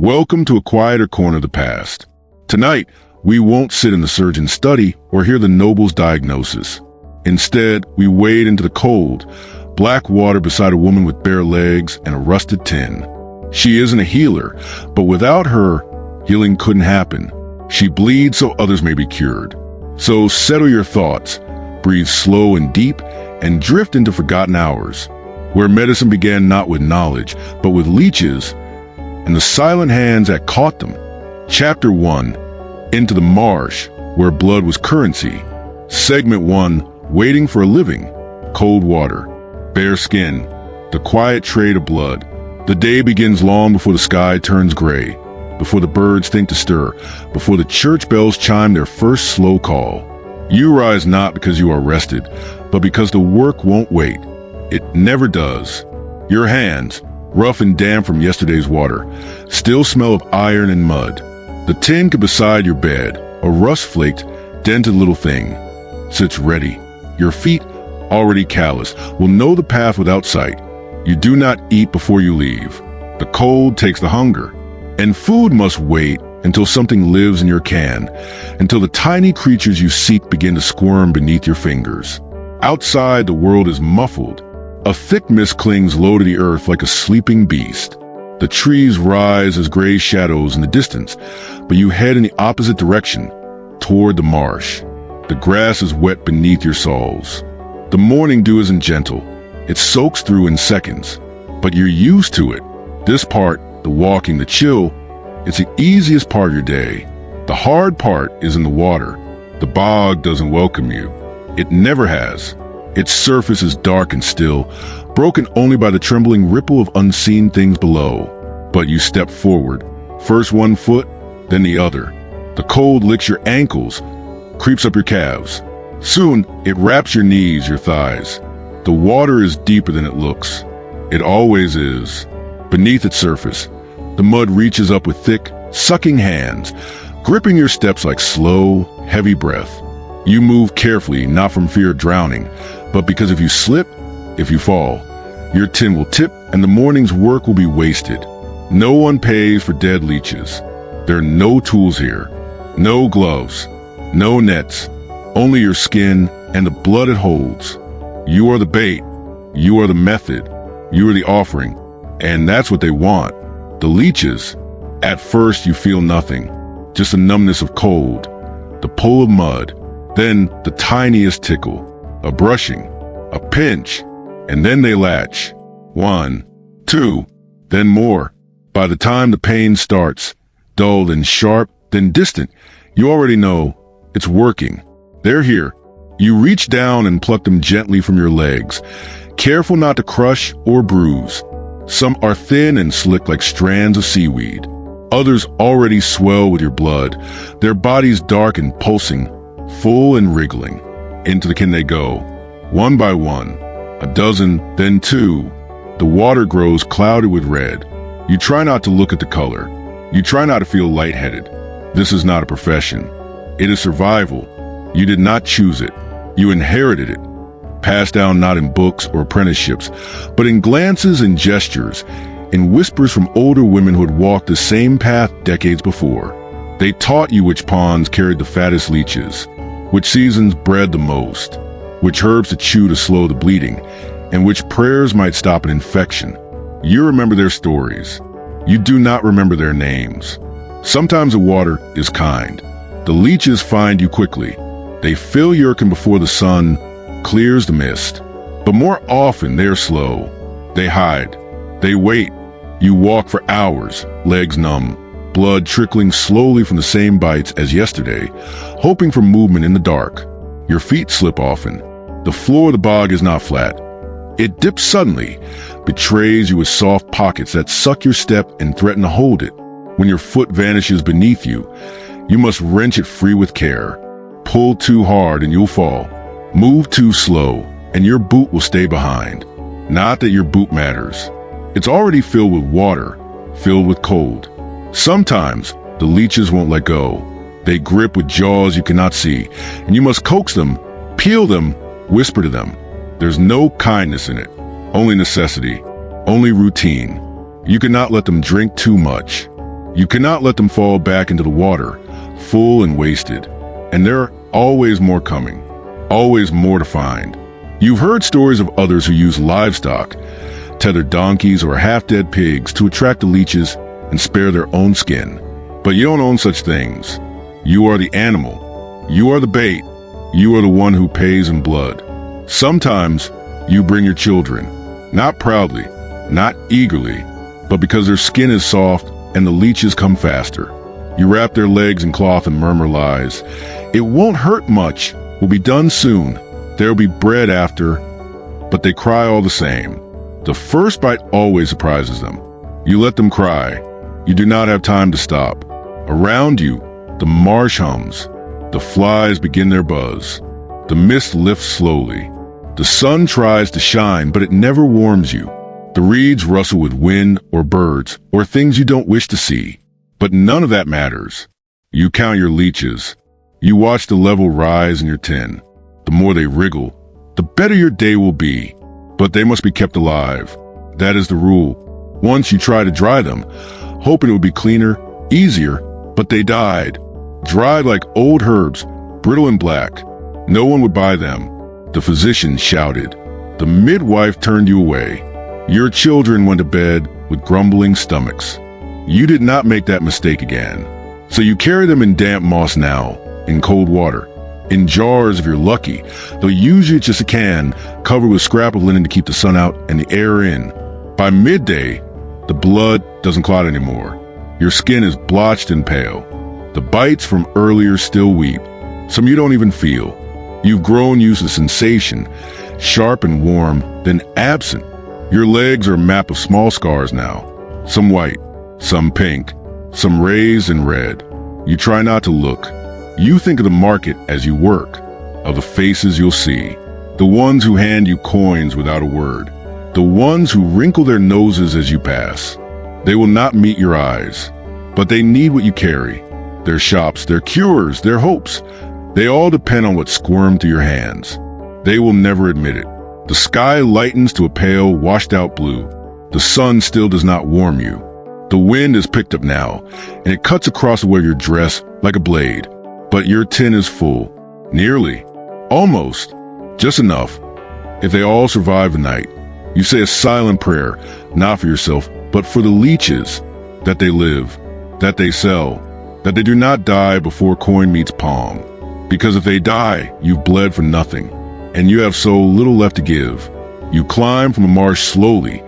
Welcome to a quieter corner of the past. Tonight, we won't sit in the surgeon's study or hear the noble's diagnosis. Instead, we wade into the cold, black water beside a woman with bare legs and a rusted tin. She isn't a healer, but without her, healing couldn't happen. She bleeds so others may be cured. So settle your thoughts, breathe slow and deep, and drift into forgotten hours, where medicine began not with knowledge, but with leeches and the silent hands that caught them. Chapter 1, Into the Marsh, where blood was currency. Segment 1, Waiting for a living. Cold water, bare skin, the quiet trade of blood. The day begins long before the sky turns gray, before the birds think to stir, before the church bells chime their first slow call. You rise not because you are rested, but because the work won't wait. It never does. Your hands, rough and damp from yesterday's water, still smell of iron and mud. The tin beside your bed, a rust-flaked, dented little thing, sits ready. Your feet, already calloused, will know the path without sight. You do not eat before you leave. The cold takes the hunger. And food must wait until something lives in your can, until the tiny creatures you seek begin to squirm beneath your fingers. Outside, the world is muffled. A thick mist clings low to the earth like a sleeping beast. The trees rise as gray shadows in the distance, but you head in the opposite direction, toward the marsh. The grass is wet beneath your soles. The morning dew isn't gentle. It soaks through in seconds, but you're used to it. This part, the walking, the chill, it's the easiest part of your day. The hard part is in the water. The bog doesn't welcome you. It never has. Its surface is dark and still, broken only by the trembling ripple of unseen things below. But you step forward, first one foot, then the other. The cold licks your ankles, creeps up your calves. Soon, it wraps your knees, your thighs. The water is deeper than it looks. It always is. Beneath its surface, the mud reaches up with thick, sucking hands, gripping your steps like slow, heavy breath. You move carefully, not from fear of drowning, but because if you slip, if you fall, your tin will tip and the morning's work will be wasted. No one pays for dead leeches. There are no tools here, no gloves, no nets, only your skin and the blood it holds. You are the bait, you are the method, you are the offering, and that's what they want. The leeches, at first you feel nothing, just a numbness of cold, the pull of mud, then the tiniest tickle, a brushing, a pinch, and then they latch. 1, 2, then more. By the time the pain starts, dull then sharp, then distant, you already know it's working. They're here. You reach down and pluck them gently from your legs, careful not to crush or bruise. Some are thin and slick like strands of seaweed. Others already swell with your blood, their bodies dark and pulsing, full and wriggling. Into the kin they go, one by one, a dozen, then 2. The water grows clouded with red. You try not to look at the color. You try not to feel lightheaded. This is not a profession. It is survival. You did not choose it. You inherited it. Passed down not in books or apprenticeships, but in glances and gestures, in whispers from older women who had walked the same path decades before. They taught you which ponds carried the fattest leeches, which seasons bred the most, which herbs to chew to slow the bleeding, and which prayers might stop an infection. You remember their stories. You do not remember their names. Sometimes the water is kind. The leeches find you quickly. They fill your kin before the sun clears the mist. But more often they are slow. They hide. They wait. You walk for hours, legs numb, blood trickling slowly from the same bites as yesterday, hoping for movement in the dark. Your feet slip often. The floor of the bog is not flat. It dips suddenly, betrays you with soft pockets that suck your step and threaten to hold it. When your foot vanishes beneath you, you must wrench it free with care. Pull too hard and you'll fall. Move too slow and your boot will stay behind. Not that your boot matters. It's already filled with water, filled with cold. Sometimes the leeches won't let go. They grip with jaws you cannot see, and you must coax them, peel them, whisper to them. There's no kindness in it, only necessity, only routine. You cannot let them drink too much. You cannot let them fall back into the water, full and wasted. And there are always more coming, always more to find. You've heard stories of others who use livestock, tethered donkeys or half-dead pigs to attract the leeches and spare their own skin. But you don't own such things. You are the animal. You are the bait. You are the one who pays in blood. Sometimes you bring your children, not proudly, not eagerly, but because their skin is soft and the leeches come faster. You wrap their legs in cloth and murmur lies. It won't hurt much. We'll be done soon. There'll be bread after. But they cry all the same. The first bite always surprises them. You let them cry. You do not have time to stop. Around you, the marsh hums. The flies begin their buzz. The mist lifts slowly. The sun tries to shine, but it never warms you. The reeds rustle with wind or birds or things you don't wish to see. But none of that matters. You count your leeches. You watch the level rise in your tin. The more they wriggle, the better your day will be. But they must be kept alive. That is the rule. Once you try to dry them, hoping it would be cleaner, easier, but they died. Dried like old herbs, brittle and black. No one would buy them. The physician shouted. The midwife turned you away. Your children went to bed with grumbling stomachs. You did not make that mistake again. So you carry them in damp moss now, in cold water, in jars if you're lucky, though usually it's just a can covered with scrap of linen to keep the sun out and the air in. By midday, the blood doesn't clot anymore. Your skin is blotched and pale. The bites from earlier still weep. Some you don't even feel. You've grown used to sensation, sharp and warm, then absent. Your legs are a map of small scars now. Some white, some pink, some raised and red. You try not to look. You think of the market as you work, of the faces you'll see, the ones who hand you coins without a word, the ones who wrinkle their noses as you pass. They will not meet your eyes, but they need what you carry. Their shops, their cures, their hopes. They all depend on what squirmed through your hands. They will never admit it. The sky lightens to a pale, washed-out blue. The sun still does not warm you. The wind is picked up now, and it cuts across the way of your dress like a blade. But your tin is full. Nearly. Almost. Just enough. If they all survive the night, you say a silent prayer, not for yourself, but for the leeches, that they live, that they sell, that they do not die before coin meets palm. Because if they die, you've bled for nothing, and you have so little left to give. You climb from a marsh slowly,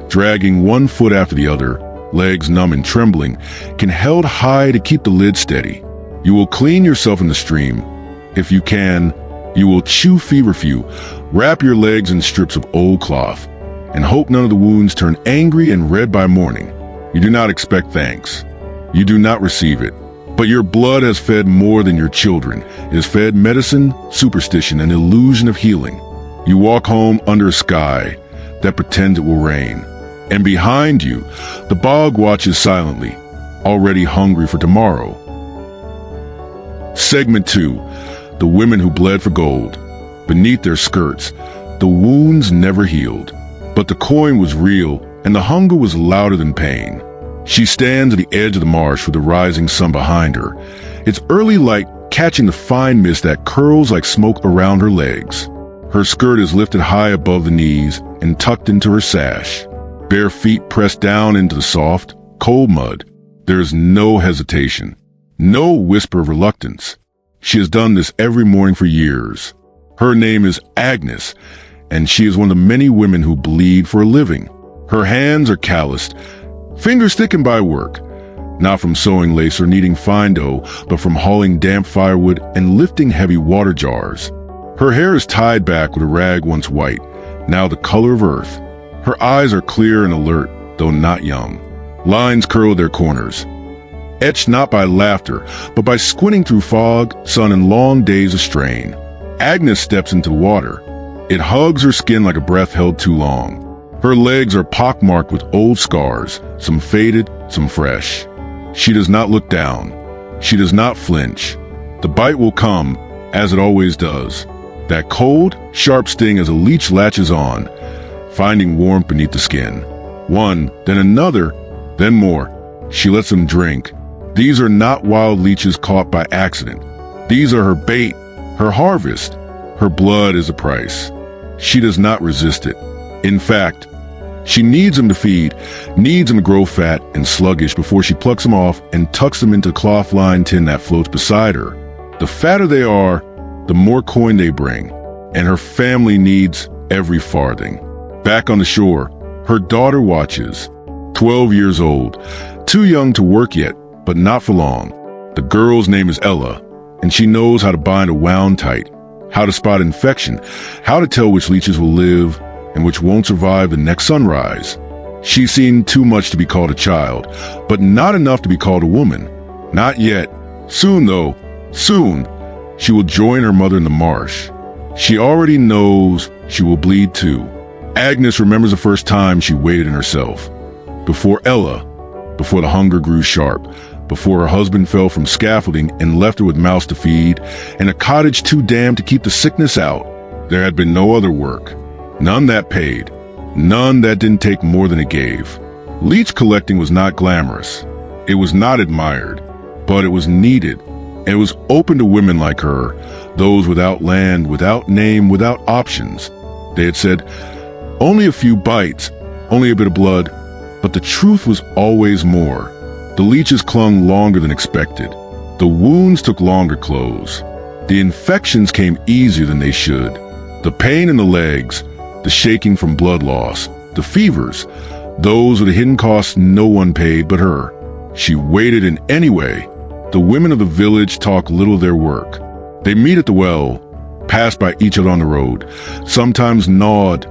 dragging one foot after the other, legs numb and trembling, can held high to keep the lid steady. You will clean yourself in the stream. If you can, you will chew feverfew, wrap your legs in strips of old cloth, and hope none of the wounds turn angry and red by morning. You do not expect thanks. You do not receive it. But your blood has fed more than your children. It has fed medicine, superstition, and illusion of healing. You walk home under a sky that pretends it will rain. And behind you, the bog watches silently, already hungry for tomorrow. Segment 2. The women who bled for gold. Beneath their skirts, the wounds never healed. But the coin was real, and the hunger was louder than pain. She stands at the edge of the marsh with the rising sun behind her, its early light catching the fine mist that curls like smoke around her legs. Her skirt is lifted high above the knees and tucked into her sash. Bare feet pressed down into the soft, cold mud. There is no hesitation, no whisper of reluctance. She has done this every morning for years. Her name is Agnes, and she is one of the many women who bleed for a living. Her hands are calloused, fingers thickened by work, not from sewing lace or kneading fine dough, but from hauling damp firewood and lifting heavy water jars. Her hair is tied back with a rag once white, now the color of earth. Her eyes are clear and alert, though not young. Lines curl their corners, etched not by laughter, but by squinting through fog, sun, and long days of strain. Agnes steps into the water. It hugs her skin like a breath held too long. Her legs are pockmarked with old scars, some faded, some fresh. She does not look down. She does not flinch. The bite will come, as it always does. That cold, sharp sting as a leech latches on, finding warmth beneath the skin. One, then another, then more. She lets them drink. These are not wild leeches caught by accident. These are her bait, her harvest. Her blood is the price. She does not resist it. In fact, she needs them to feed, needs them to grow fat and sluggish before she plucks them off and tucks them into a cloth-lined tin that floats beside her. The fatter they are, the more coin they bring, and her family needs every farthing. Back on the shore, her daughter watches. 12 years old, too young to work yet, but not for long. The girl's name is Ella, and she knows how to bind a wound tight, how to spot infection, how to tell which leeches will live and which won't survive the next sunrise. She's seen too much to be called a child, but not enough to be called a woman. Not yet. Soon, though, soon, she will join her mother in the marsh. She already knows she will bleed too. Agnes remembers the first time she waded in herself. Before Ella, before the hunger grew sharp, before her husband fell from scaffolding and left her with mouths to feed, and a cottage too damp to keep the sickness out. There had been no other work. None that paid. None that didn't take more than it gave. Leech collecting was not glamorous. It was not admired, but it was needed, and it was open to women like her, those without land, without name, without options. They had said, only a few bites, only a bit of blood, but the truth was always more. The leeches clung longer than expected. The wounds took longer to close. The infections came easier than they should. The pain in the legs, the shaking from blood loss, the fevers, those were the hidden costs no one paid but her. She waited in any way. The women of the village talk little of their work. They meet at the well, pass by each other on the road, sometimes nod,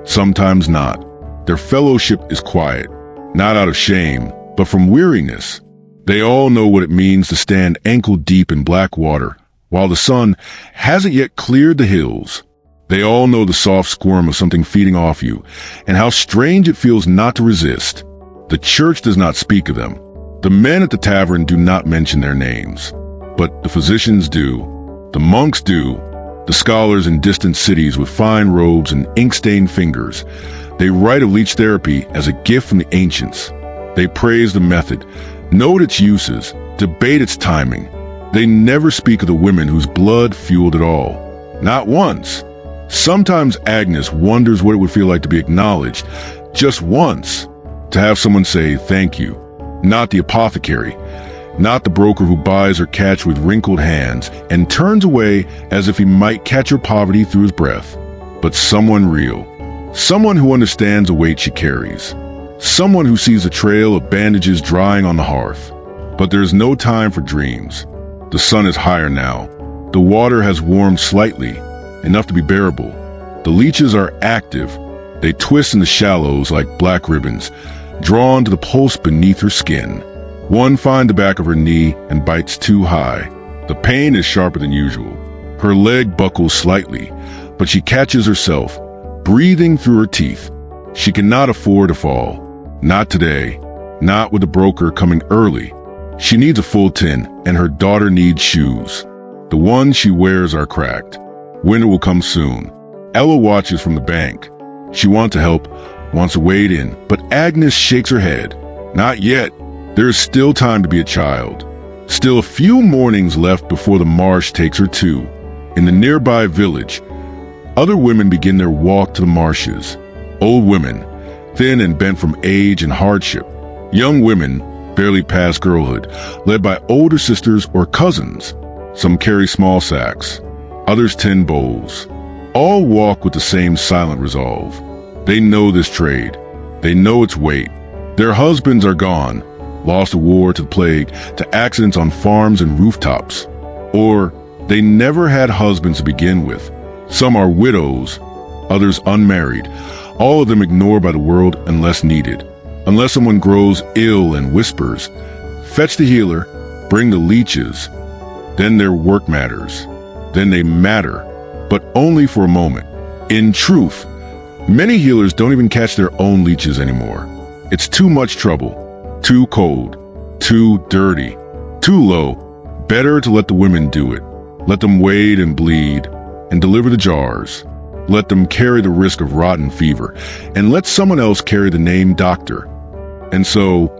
sometimes not. Their fellowship is quiet, not out of shame, but from weariness. They all know what it means to stand ankle-deep in black water, while the sun hasn't yet cleared the hills. They all know the soft squirm of something feeding off you, and how strange it feels not to resist. The church does not speak of them. The men at the tavern do not mention their names. But the physicians do. The monks do. The scholars in distant cities with fine robes and ink-stained fingers. They write of leech therapy as a gift from the ancients. They praise the method, note its uses, debate its timing. They never speak of the women whose blood fueled it all. Not once. Sometimes Agnes wonders what it would feel like to be acknowledged, just once, to have someone say thank you. Not the apothecary, not the broker who buys her catch with wrinkled hands and turns away as if he might catch her poverty through his breath, but someone real, someone who understands the weight she carries. Someone who sees a trail of bandages drying on the hearth. But there is no time for dreams. The sun is higher now. The water has warmed slightly, enough to be bearable. The leeches are active. They twist in the shallows like black ribbons, drawn to the pulse beneath her skin. One finds the back of her knee and bites too high. The pain is sharper than usual. Her leg buckles slightly, but she catches herself, breathing through her teeth. She cannot afford to fall. Not today. Not with the broker coming early. She needs a full tin, and her daughter needs shoes. The ones she wears are cracked. Winter will come soon. Ella watches from the bank. She wants to help, wants to wade in, but Agnes shakes her head. Not yet. There is still time to be a child. Still a few mornings left before the marsh takes her too. In the nearby village, other women begin their walk to the marshes. Old women, thin and bent from age and hardship. Young women, barely past girlhood, led by older sisters or cousins. Some carry small sacks, others tin bowls. All walk with the same silent resolve. They know this trade. They know its weight. Their husbands are gone, lost to war, to the plague, to accidents on farms and rooftops. Or they never had husbands to begin with. Some are widows, others unmarried, all of them ignored by the world unless needed. Unless someone grows ill and whispers, "Fetch the healer, bring the leeches." Then their work matters. Then they matter, but only for a moment. In truth, many healers don't even catch their own leeches anymore. It's too much trouble, too cold, too dirty, too low. Better to let the women do it. Let them wade and bleed and deliver the jars. Let them carry the risk of rotten fever, and let someone else carry the name doctor. And so,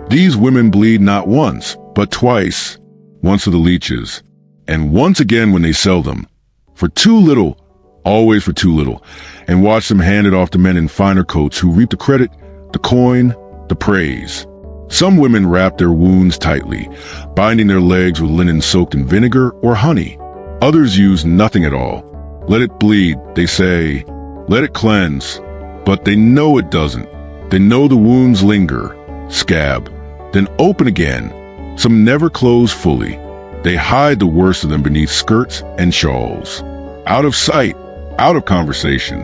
These women bleed not once, but twice. Once for the leeches, and once again when they sell them. For too little, always for too little, and watch them handed off to men in finer coats who reap the credit, the coin, the praise. Some women wrap their wounds tightly, binding their legs with linen soaked in vinegar or honey. Others use nothing at all. Let it bleed, they say. Let it cleanse. But they know it doesn't. They know the wounds linger, scab, then open again. Some never close fully. They hide the worst of them beneath skirts and shawls. Out of sight, out of conversation.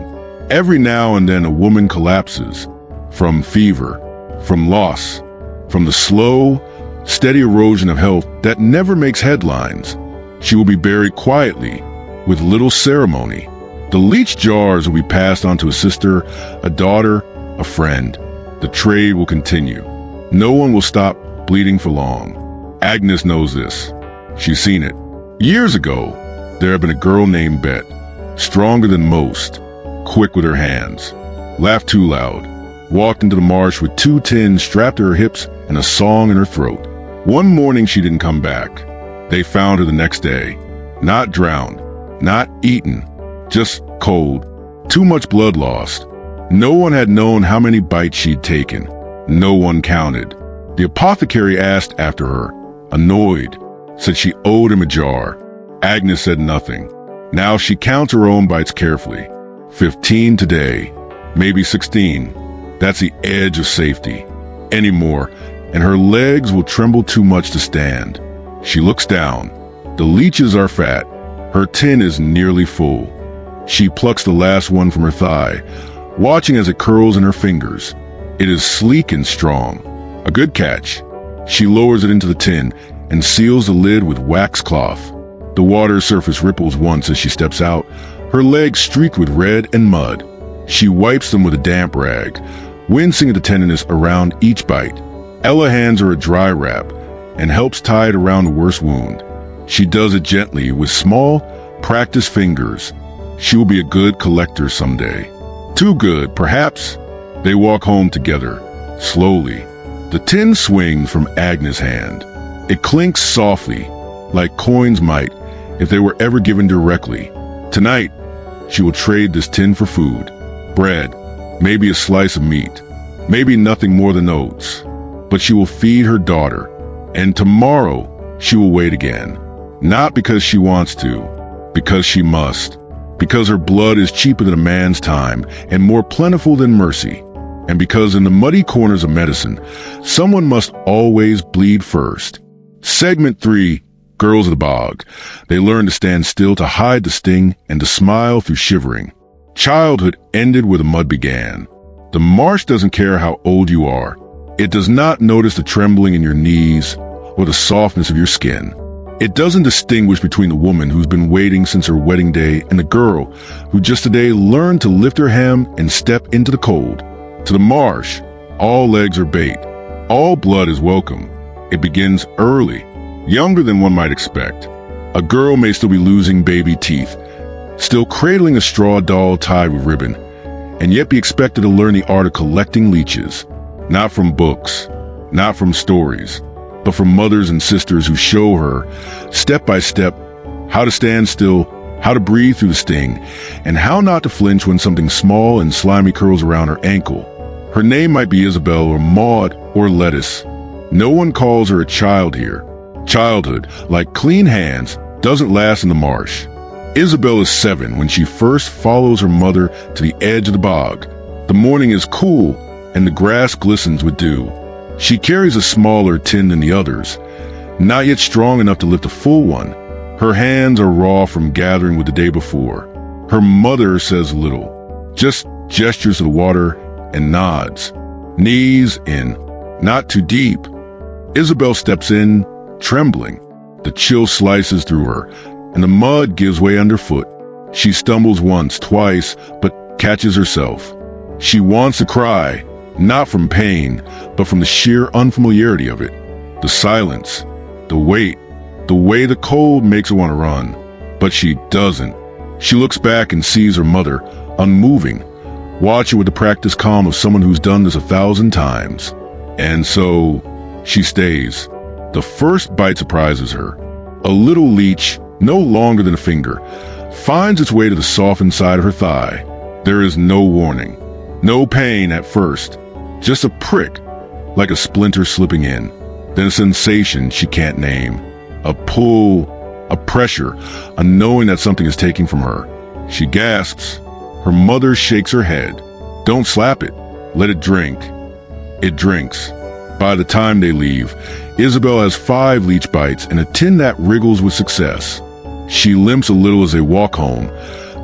Every now and then a woman collapses. From fever, from loss, from the slow, steady erosion of health that never makes headlines. She will be buried quietly, with little ceremony. The leech jars will be passed on to a sister, a daughter, a friend. The trade will continue. No one will stop bleeding for long. Agnes knows this. She's seen it. Years ago, there had been a girl named Bet, stronger than most, quick with her hands, laughed too loud, walked into the marsh with 2 tins strapped to her hips and a song in her throat. One morning she didn't come back. They found her the next day, not drowned, not eaten, just cold, too much blood lost. No one had known how many bites she'd taken. No one counted. The apothecary asked after her, annoyed, said she owed him a jar. Agnes said nothing. Now she counts her own bites carefully. 15 today, maybe 16. That's the edge of safety. Any more, and her legs will tremble too much to stand. She looks down. The leeches are fat. Her tin is nearly full. She plucks the last one from her thigh, watching as it curls in her fingers. It is sleek and strong. A good catch. She lowers it into the tin and seals the lid with wax cloth. The water's surface ripples once as she steps out, her legs streaked with red and mud. She wipes them with a damp rag, wincing at the tenderness around each bite. Ella hands her a dry wrap and helps tie it around the worst wound. She does it gently with small, practiced fingers. She will be a good collector someday. Too good, perhaps. They walk home together, slowly. The tin swings from Agnes' hand. It clinks softly, like coins might if they were ever given directly. Tonight, she will trade this tin for food, bread, maybe a slice of meat, maybe nothing more than oats. But she will feed her daughter, and tomorrow she will wait again. Not because she wants to, because she must. Because her blood is cheaper than a man's time and more plentiful than mercy. And because in the muddy corners of medicine, someone must always bleed first. Segment 3, Girls of the Bog. They learn to stand still, to hide the sting, and to smile through shivering. Childhood ended where the mud began. The marsh doesn't care how old you are. It does not notice the trembling in your knees or the softness of your skin. It doesn't distinguish between the woman who's been waiting since her wedding day and the girl who just today learned to lift her hem and step into the cold. To the marsh, all legs are bait. All blood is welcome. It begins early, younger than one might expect. A girl may still be losing baby teeth, still cradling a straw doll tied with ribbon, and yet be expected to learn the art of collecting leeches. Not from books, not from stories, but from mothers and sisters who show her, step by step, how to stand still, how to breathe through the sting, and how not to flinch when something small and slimy curls around her ankle. Her name might be Isabel or Maud or Lettuce. No one calls her a child here. Childhood, like clean hands, doesn't last in the marsh. Isabel is 7 when she first follows her mother to the edge of the bog. The morning is cool, and the grass glistens with dew. She carries a smaller tin than the others, not yet strong enough to lift a full one. Her hands are raw from gathering with the day before. Her mother says little, just gestures to the water and nods. Knees in, not too deep. Isabel steps in, trembling. The chill slices through her, and the mud gives way underfoot. She stumbles once, twice, but catches herself. She wants to cry, not from pain, but from the sheer unfamiliarity of it. The silence, the weight, the way the cold makes her want to run. But she doesn't. She looks back and sees her mother, unmoving, watching with the practiced calm of someone who's done this 1,000 times. And so, She stays. The first bite surprises her. A little leech, no longer than a finger, finds its way to the softened side of her thigh. There is no warning, no pain at first, just a prick, like a splinter slipping in. Then a sensation she can't name. A pull, a pressure, a knowing that something is taking from her. She gasps. Her mother shakes her head. Don't slap it. Let it drink. It drinks. By the time they leave, Isabel has 5 leech bites and a tin that wriggles with success. She limps a little as they walk home,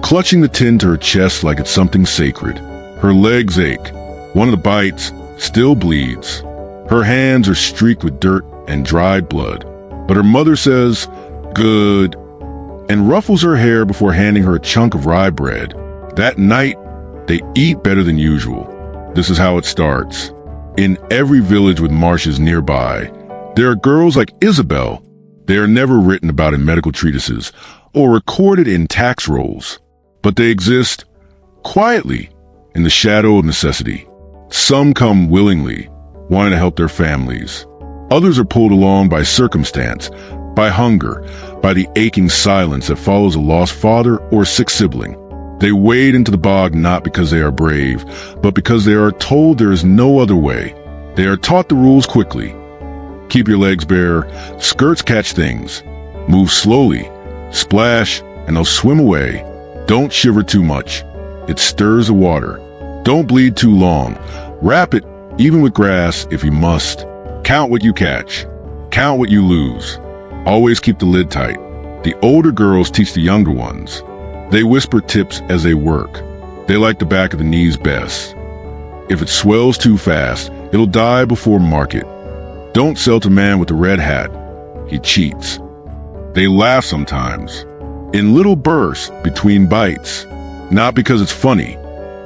clutching the tin to her chest like it's something sacred. Her legs ache. One of the bites still bleeds. Her hands are streaked with dirt and dried blood. But her mother says, "Good," and ruffles her hair before handing her a chunk of rye bread. That night, they eat better than usual. This is how it starts. In every village with marshes nearby, there are girls like Isabel. They are never written about in medical treatises or recorded in tax rolls, but they exist quietly in the shadow of necessity. Some come willingly, wanting to help their families. Others are pulled along by circumstance, by hunger, by the aching silence that follows a lost father or sick sibling. They wade into the bog not because they are brave, but because they are told there is no other way. They are taught the rules quickly. Keep your legs bare, skirts catch things. Move slowly, splash, and they'll swim away. Don't shiver too much. It stirs the water. Don't bleed too long. Wrap it, even with grass, if you must. Count what you catch. Count what you lose. Always keep the lid tight. The older girls teach the younger ones. They whisper tips as they work. They like the back of the knees best. If it swells too fast, it'll die before market. Don't sell to man with the red hat. He cheats. They laugh sometimes, in little bursts between bites, not because it's funny,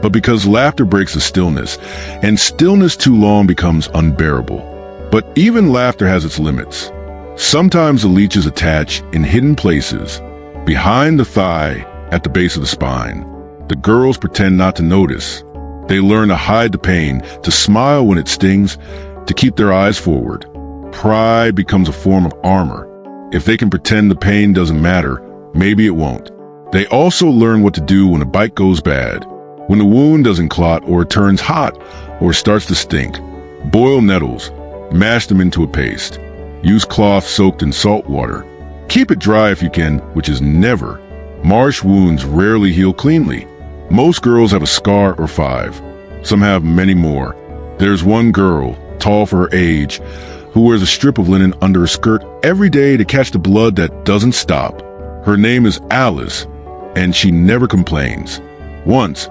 but because laughter breaks the stillness, and stillness too long becomes unbearable. But even laughter has its limits. Sometimes the leeches attach in hidden places, behind the thigh, at the base of the spine. The girls pretend not to notice. They learn to hide the pain, to smile when it stings, to keep their eyes forward. Pride becomes a form of armor. If they can pretend the pain doesn't matter, maybe it won't. They also learn what to do when a bite goes bad, when the wound doesn't clot or it turns hot or starts to stink. Boil nettles, mash them into a paste. Use cloth soaked in salt water. Keep it dry if you can, which is never. Marsh wounds rarely heal cleanly. Most girls have a scar or 5. Some have many more. There's one girl, tall for her age, who wears a strip of linen under her skirt every day to catch the blood that doesn't stop. Her name is Alice, and she never complains. Once,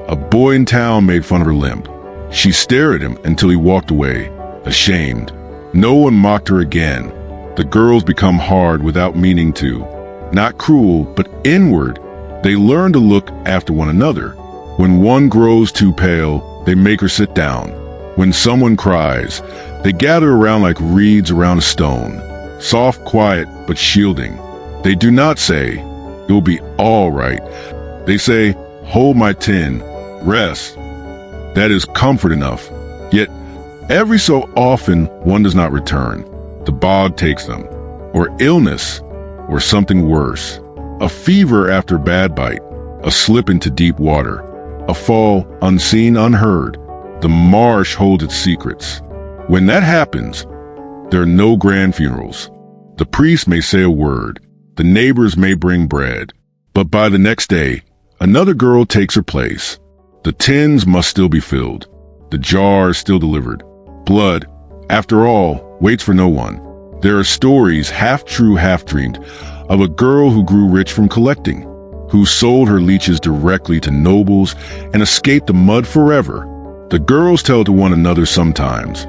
a boy in town made fun of her limp. She stared at him until he walked away, ashamed. No one mocked her again. The girls become hard without meaning to. Not cruel, but inward. They learn to look after one another. When one grows too pale, they make her sit down. When someone cries, they gather around like reeds around a stone. Soft, quiet, but shielding. They do not say, "It will be all right." They say, "Hold my tin, rest." That is comfort enough. Yet, every so often, one does not return. The bog takes them. Or illness. Or something worse. A fever after a bad bite. A slip into deep water. A fall unseen, unheard. The marsh holds its secrets. When that happens, there are no grand funerals. The priest may say a word. The neighbors may bring bread. But by the next day, another girl takes her place. The tins must still be filled. The jars still delivered. Blood, after all, waits for no one. There are stories, half true, half dreamed, of a girl who grew rich from collecting, who sold her leeches directly to nobles and escaped the mud forever. The girls tell to one another sometimes.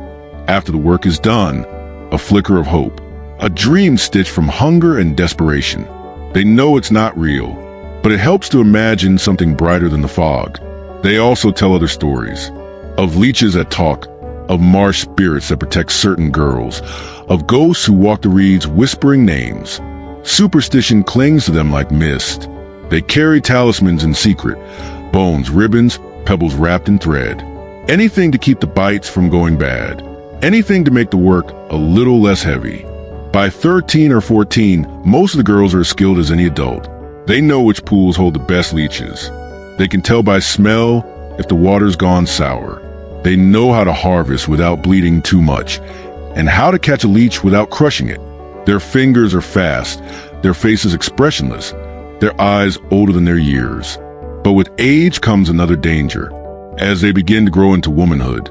After the work is done, a flicker of hope, a dream stitched from hunger and desperation. They know it's not real, but it helps to imagine something brighter than the fog. They also tell other stories, of leeches that talk, of marsh spirits that protect certain girls, of ghosts who walk the reeds whispering names. Superstition clings to them like mist. They carry talismans in secret, bones, ribbons, pebbles wrapped in thread. Anything to keep the bites from going bad. Anything to make the work a little less heavy. By 13 or 14, most of the girls are as skilled as any adult. They know which pools hold the best leeches. They can tell by smell if the water's gone sour. They know how to harvest without bleeding too much, and how to catch a leech without crushing it. Their fingers are fast, their faces expressionless, their eyes older than their years. But with age comes another danger. As they begin to grow into womanhood,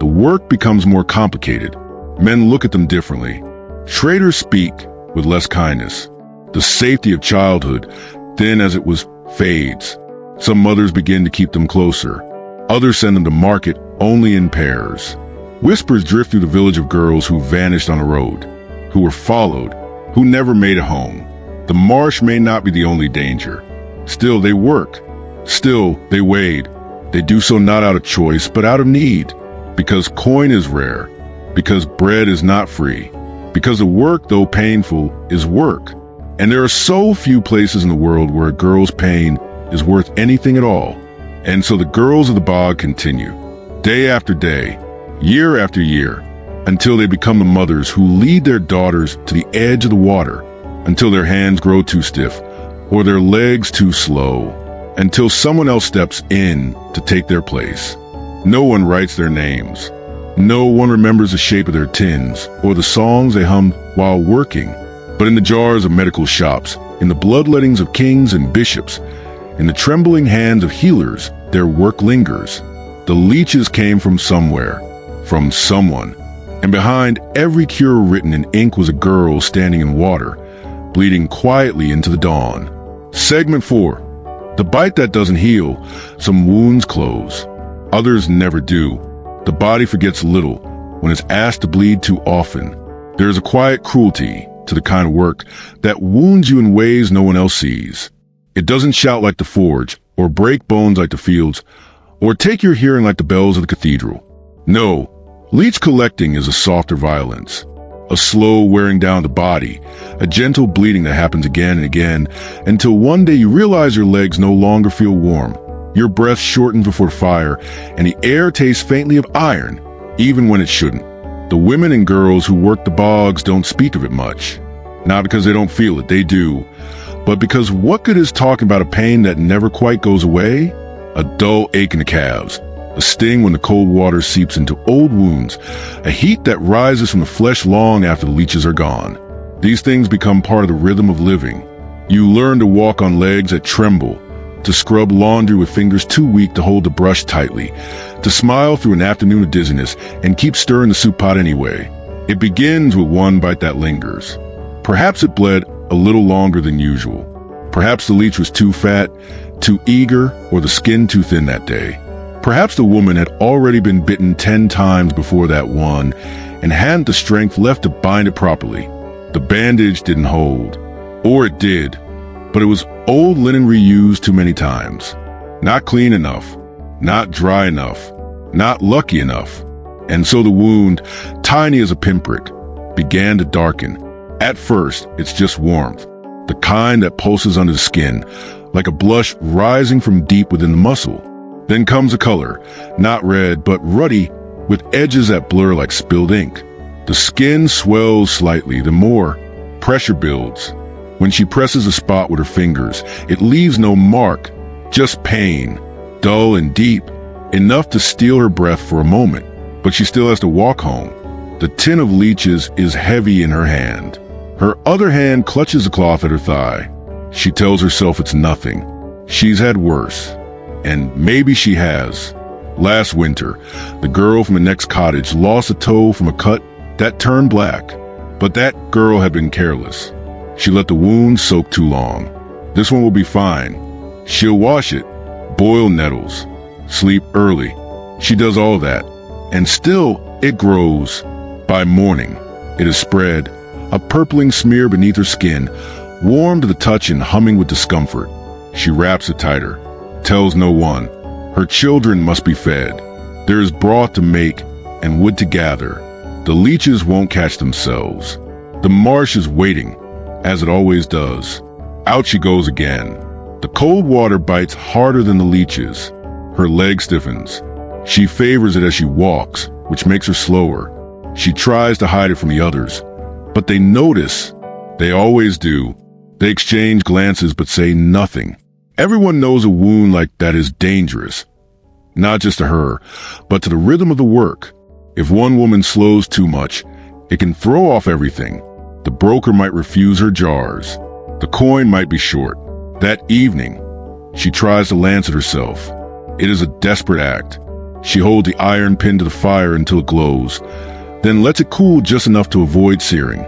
the work becomes more complicated. Men look at them differently. Traders speak with less kindness. The safety of childhood, then as it was, fades. Some mothers begin to keep them closer. Others send them to market only in pairs. Whispers drift through the village of girls who vanished on a road, who were followed, who never made it home. The marsh may not be the only danger. Still, they work. Still, they wade. They do so not out of choice, but out of need. Because coin is rare. Because bread is not free. Because the work, though painful, is work. And there are so few places in the world where a girl's pain is worth anything at all. And so the girls of the bog continue, day after day, year after year, until they become the mothers who lead their daughters to the edge of the water, until their hands grow too stiff, or their legs too slow, until someone else steps in to take their place. No one writes their names. No one remembers the shape of their tins or the songs they hummed while working. But in the jars of medical shops, in the bloodlettings of kings and bishops, in the trembling hands of healers, their work lingers. The leeches came from somewhere, from someone. And behind every cure written in ink was a girl standing in water, bleeding quietly into the dawn. Segment 4. The bite that doesn't heal. Some wounds close. Others never do. The body forgets little when it's asked to bleed too often. There is a quiet cruelty to the kind of work that wounds you in ways no one else sees. It doesn't shout like the forge, or break bones like the fields, or take your hearing like the bells of the cathedral. No, leech collecting is a softer violence. A slow wearing down the body, a gentle bleeding that happens again and again, until one day you realize your legs no longer feel warm. Your breath shortens before fire, and the air tastes faintly of iron, even when it shouldn't. The women and girls who work the bogs don't speak of it much. Not because they don't feel it, they do. But because what good is talking about a pain that never quite goes away? A dull ache in the calves, a sting when the cold water seeps into old wounds, a heat that rises from the flesh long after the leeches are gone. These things become part of the rhythm of living. You learn to walk on legs that tremble, to scrub laundry with fingers too weak to hold the brush tightly, to smile through an afternoon of dizziness and keep stirring the soup pot anyway. It begins with one bite that lingers. Perhaps it bled a little longer than usual. Perhaps the leech was too fat, too eager, or the skin too thin that day. Perhaps the woman had already been bitten 10 times before that one and hadn't the strength left to bind it properly. The bandage didn't hold. Or it did, but it was old linen reused too many times. Not clean enough, not dry enough, not lucky enough. And so the wound, tiny as a pinprick, began to darken. At first, it's just warmth, the kind that pulses under the skin, like a blush rising from deep within the muscle. Then comes a color, not red, but ruddy, with edges that blur like spilled ink. The skin swells slightly, the more pressure builds. When she presses a spot with her fingers, it leaves no mark, just pain, dull and deep, enough to steal her breath for a moment. But she still has to walk home. The tin of leeches is heavy in her hand. Her other hand clutches the cloth at her thigh. She tells herself it's nothing. She's had worse. And maybe she has. Last winter, the girl from the next cottage lost a toe from a cut that turned black. But that girl had been careless. She let the wound soak too long. This one will be fine. She'll wash it, boil nettles, sleep early. She does all that. And still, it grows. By morning, it is spread, a purpling smear beneath her skin, warm to the touch and humming with discomfort. She wraps it tighter, tells no one. Her children must be fed. There is broth to make and wood to gather. The leeches won't catch themselves. The marsh is waiting, as it always does. Out she goes again. The cold water bites harder than the leeches. Her leg stiffens. She favors it as she walks, which makes her slower. She tries to hide it from the others, but they notice. They always do. They exchange glances but say nothing. Everyone knows a wound like that is dangerous, not just to her, but to the rhythm of the work. If one woman slows too much, it can throw off everything. The broker might refuse her jars. The coin might be short. That evening, she tries to lance it herself. It is a desperate act. She holds the iron pin to the fire until it glows, then lets it cool just enough to avoid searing.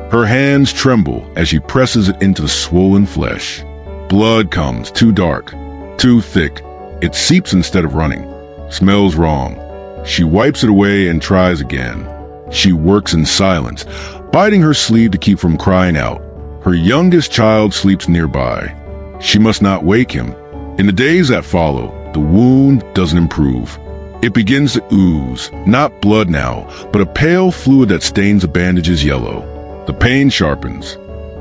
Her hands tremble as she presses it into the swollen flesh. Blood comes, too dark, too thick. It seeps instead of running. Smells wrong. She wipes it away and tries again. She works in silence, biting her sleeve to keep from crying out. Her youngest child sleeps nearby. She must not wake him. In the days that follow, the wound doesn't improve. It begins to ooze, not blood now, but a pale fluid that stains the bandages yellow. The pain sharpens.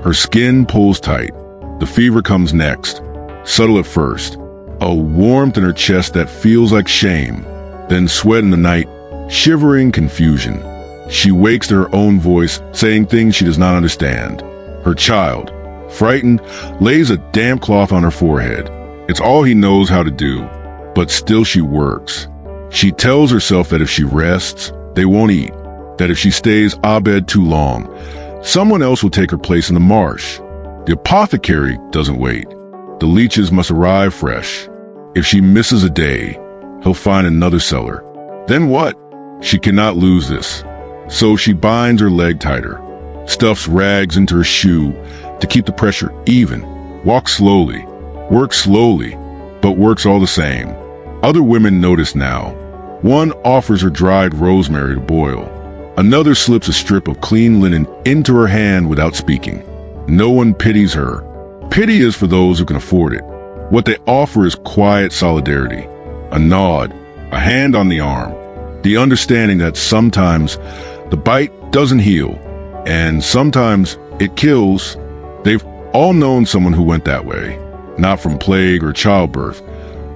Her skin pulls tight. The fever comes next, subtle at first. A warmth in her chest that feels like shame. Then sweat in the night, shivering confusion. She wakes to her own voice, saying things she does not understand. Her child, frightened, lays a damp cloth on her forehead. It's all he knows how to do, but still she works. She tells herself that if she rests, they won't eat. That if she stays abed too long, someone else will take her place in the marsh. The apothecary doesn't wait. The leeches must arrive fresh. If she misses a day, he'll find another seller. Then what? She cannot lose this. So she binds her leg tighter, stuffs rags into her shoe to keep the pressure even, walks slowly, works slowly, but works all the same. Other women notice now. One offers her dried rosemary to boil. Another slips a strip of clean linen into her hand without speaking. No one pities her. Pity is for those who can afford it. What they offer is quiet solidarity. A nod, a hand on the arm, the understanding that sometimes the bite doesn't heal, and sometimes it kills. They've all known someone who went that way, not from plague or childbirth,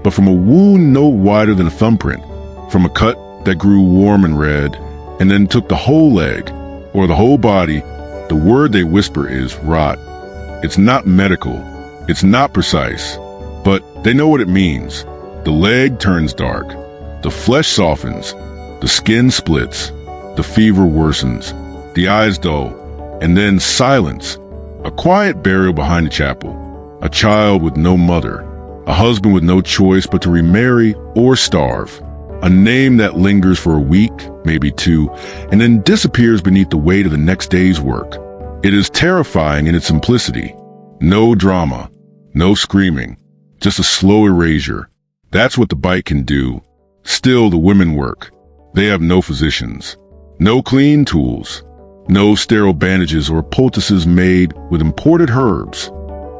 but from a wound no wider than a thumbprint, from a cut that grew warm and red, and then took the whole leg, or the whole body. The word they whisper is rot. It's not medical, it's not precise, but they know what it means. The leg turns dark, the flesh softens, the skin splits, the fever worsens, the eyes dull, and then silence. A quiet burial behind the chapel, a child with no mother, a husband with no choice but to remarry or starve, a name that lingers for a week, maybe two, and then disappears beneath the weight of the next day's work. It is terrifying in its simplicity. No drama, no screaming, just a slow erasure. That's what the bite can do. Still, the women work. They have no physicians, no clean tools, no sterile bandages or poultices made with imported herbs.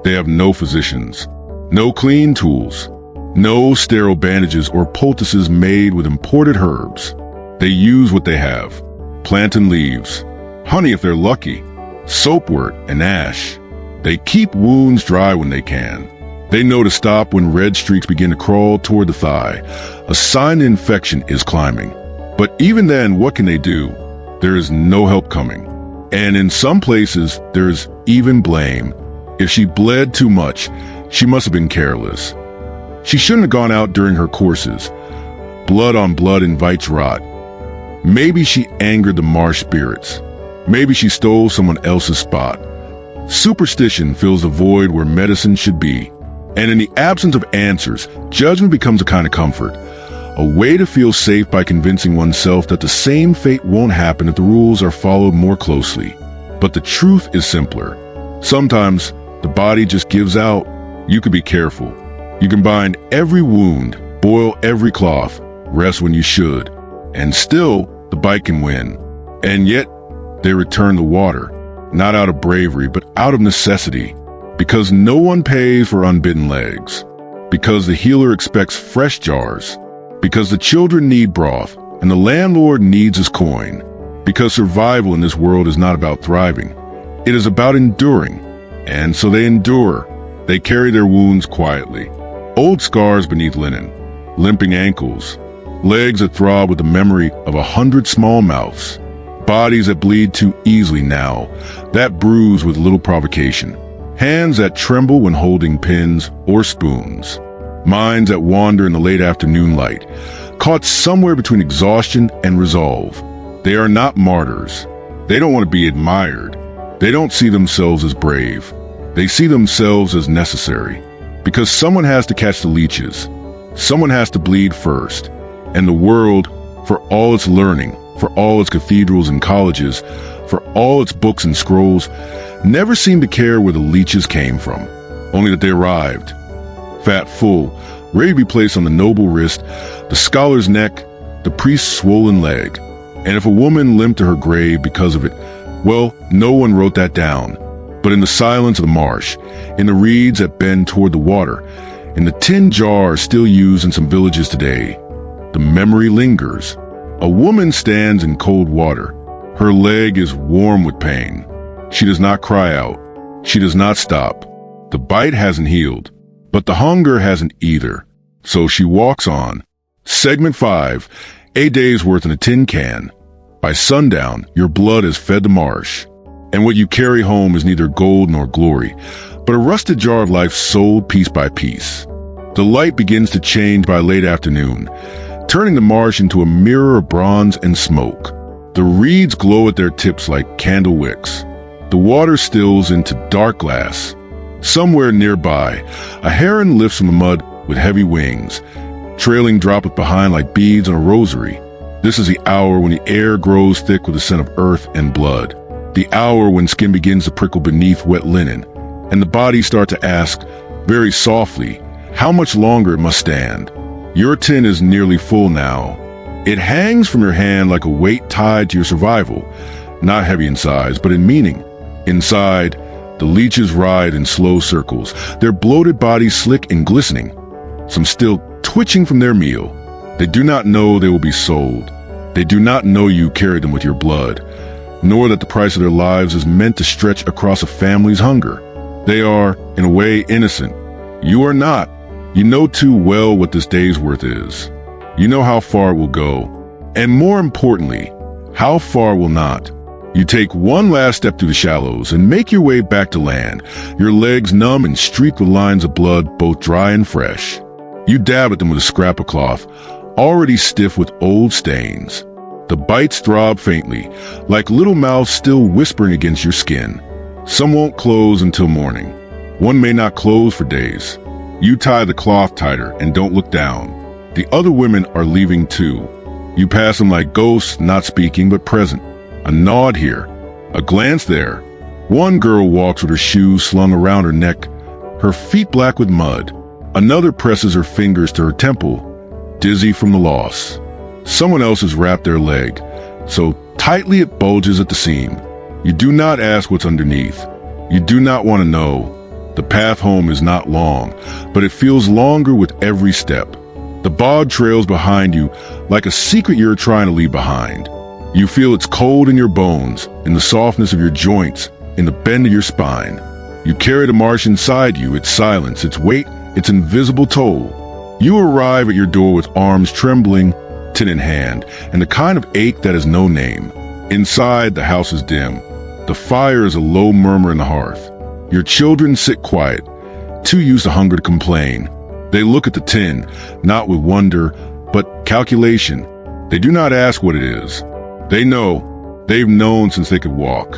They have no physicians, no clean tools, no sterile bandages or poultices made with imported herbs. They use what they have: plant and leaves, honey if they're lucky, soapwort and ash. They keep wounds dry when they can. They know to stop when red streaks begin to crawl toward the thigh, a sign the infection is climbing. But even then, what can they do? There is no help coming. And in some places, there is even blame. If she bled too much, she must have been careless. She shouldn't have gone out during her courses. Blood on blood invites rot. Maybe she angered the marsh spirits. Maybe she stole someone else's spot. Superstition fills the void where medicine should be. And in the absence of answers, judgment becomes a kind of comfort. A way to feel safe by convincing oneself that the same fate won't happen if the rules are followed more closely. But the truth is simpler. Sometimes the body just gives out. You can be careful. You can bind every wound, boil every cloth, rest when you should, and still the bite can win. And yet they return the water, not out of bravery, but out of necessity, because no one pays for unbitten legs, because the healer expects fresh jars, because the children need broth and the landlord needs his coin, because survival in this world is not about thriving. It is about enduring. And so they endure. They carry their wounds quietly. Old scars beneath linen, limping ankles, legs that throb with the memory of 100 small mouths, bodies that bleed too easily now, that bruise with little provocation, hands that tremble when holding pins or spoons, minds that wander in the late afternoon light, caught somewhere between exhaustion and resolve. They are not martyrs. They don't want to be admired. They don't see themselves as brave. They see themselves as necessary. Because someone has to catch the leeches. Someone has to bleed first. And the world, for all its learning, for all its cathedrals and colleges, for all its books and scrolls, never seemed to care where the leeches came from, only that they arrived. Fat, full, ready to be placed on the noble wrist, the scholar's neck, the priest's swollen leg. And if a woman limped to her grave because of it, well, no one wrote that down. But in the silence of the marsh, in the reeds that bend toward the water, in the tin jars still used in some villages today, the memory lingers. A woman stands in cold water. Her leg is warm with pain. She does not cry out. She does not stop. The bite hasn't healed, but the hunger hasn't either. So she walks on. Segment 5, 8 days worth in a tin can. By sundown, your blood has fed the marsh. And what you carry home is neither gold nor glory, but a rusted jar of life sold piece by piece. The light begins to change by late afternoon, turning the marsh into a mirror of bronze and smoke. The reeds glow at their tips like candle wicks. The water stills into dark glass. Somewhere nearby, a heron lifts from the mud with heavy wings, trailing droplets behind like beads on a rosary. This is the hour when the air grows thick with the scent of earth and blood. The hour when skin begins to prickle beneath wet linen, and the bodies start to ask, very softly, how much longer it must stand. Your tin is nearly full now. It hangs from your hand like a weight tied to your survival, not heavy in size, but in meaning. Inside, the leeches ride in slow circles, their bloated bodies slick and glistening, some still twitching from their meal. They do not know they will be sold. They do not know you carried them with your blood, nor that the price of their lives is meant to stretch across a family's hunger. They are, in a way, innocent. You are not. You know too well what this day's worth is. You know how far it will go. And more importantly, how far will not. You take one last step through the shallows and make your way back to land, your legs numb and streaked with lines of blood, both dry and fresh. You dab at them with a scrap of cloth, already stiff with old stains. The bites throb faintly, like little mouths still whispering against your skin. Some won't close until morning. One may not close for days. You tie the cloth tighter and don't look down. The other women are leaving too. You pass them like ghosts, not speaking but present. A nod here, a glance there. One girl walks with her shoes slung around her neck, her feet black with mud. Another presses her fingers to her temple, dizzy from the loss. Someone else has wrapped their leg, so tightly it bulges at the seam. You do not ask what's underneath. You do not want to know. The path home is not long, but it feels longer with every step. The bog trails behind you like a secret you're trying to leave behind. You feel it's cold in your bones, in the softness of your joints, in the bend of your spine. You carry the marsh inside you, its silence, its weight, its invisible toll. You arrive at your door with arms trembling, tin in hand, and the kind of ache that has no name. Inside, the house is dim. The fire is a low murmur in the hearth. Your children sit quiet, too used to hunger to complain. They look at the tin, not with wonder, but calculation. They do not ask what it is. They know, they've known since they could walk,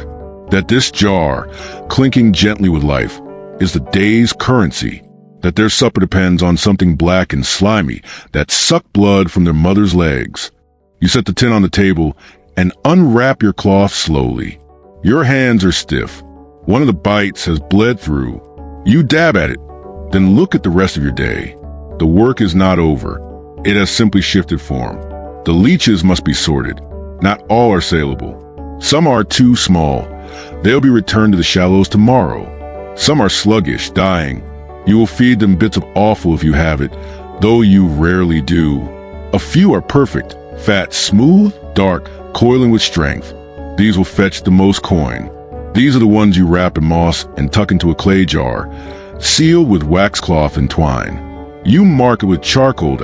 that this jar, clinking gently with life, is the day's currency, that their supper depends on something black and slimy that sucked blood from their mother's legs. You set the tin on the table and unwrap your cloth slowly. Your hands are stiff. One of the bites has bled through. You dab at it, then look at the rest of your day. The work is not over. It has simply shifted form. The leeches must be sorted. Not all are saleable. Some are too small. They'll be returned to the shallows tomorrow. Some are sluggish, dying. You will feed them bits of offal if you have it, though you rarely do. A few are perfect, fat, smooth, dark, coiling with strength. These will fetch the most coin. These are the ones you wrap in moss and tuck into a clay jar, sealed with wax cloth and twine. You mark it with charcoal.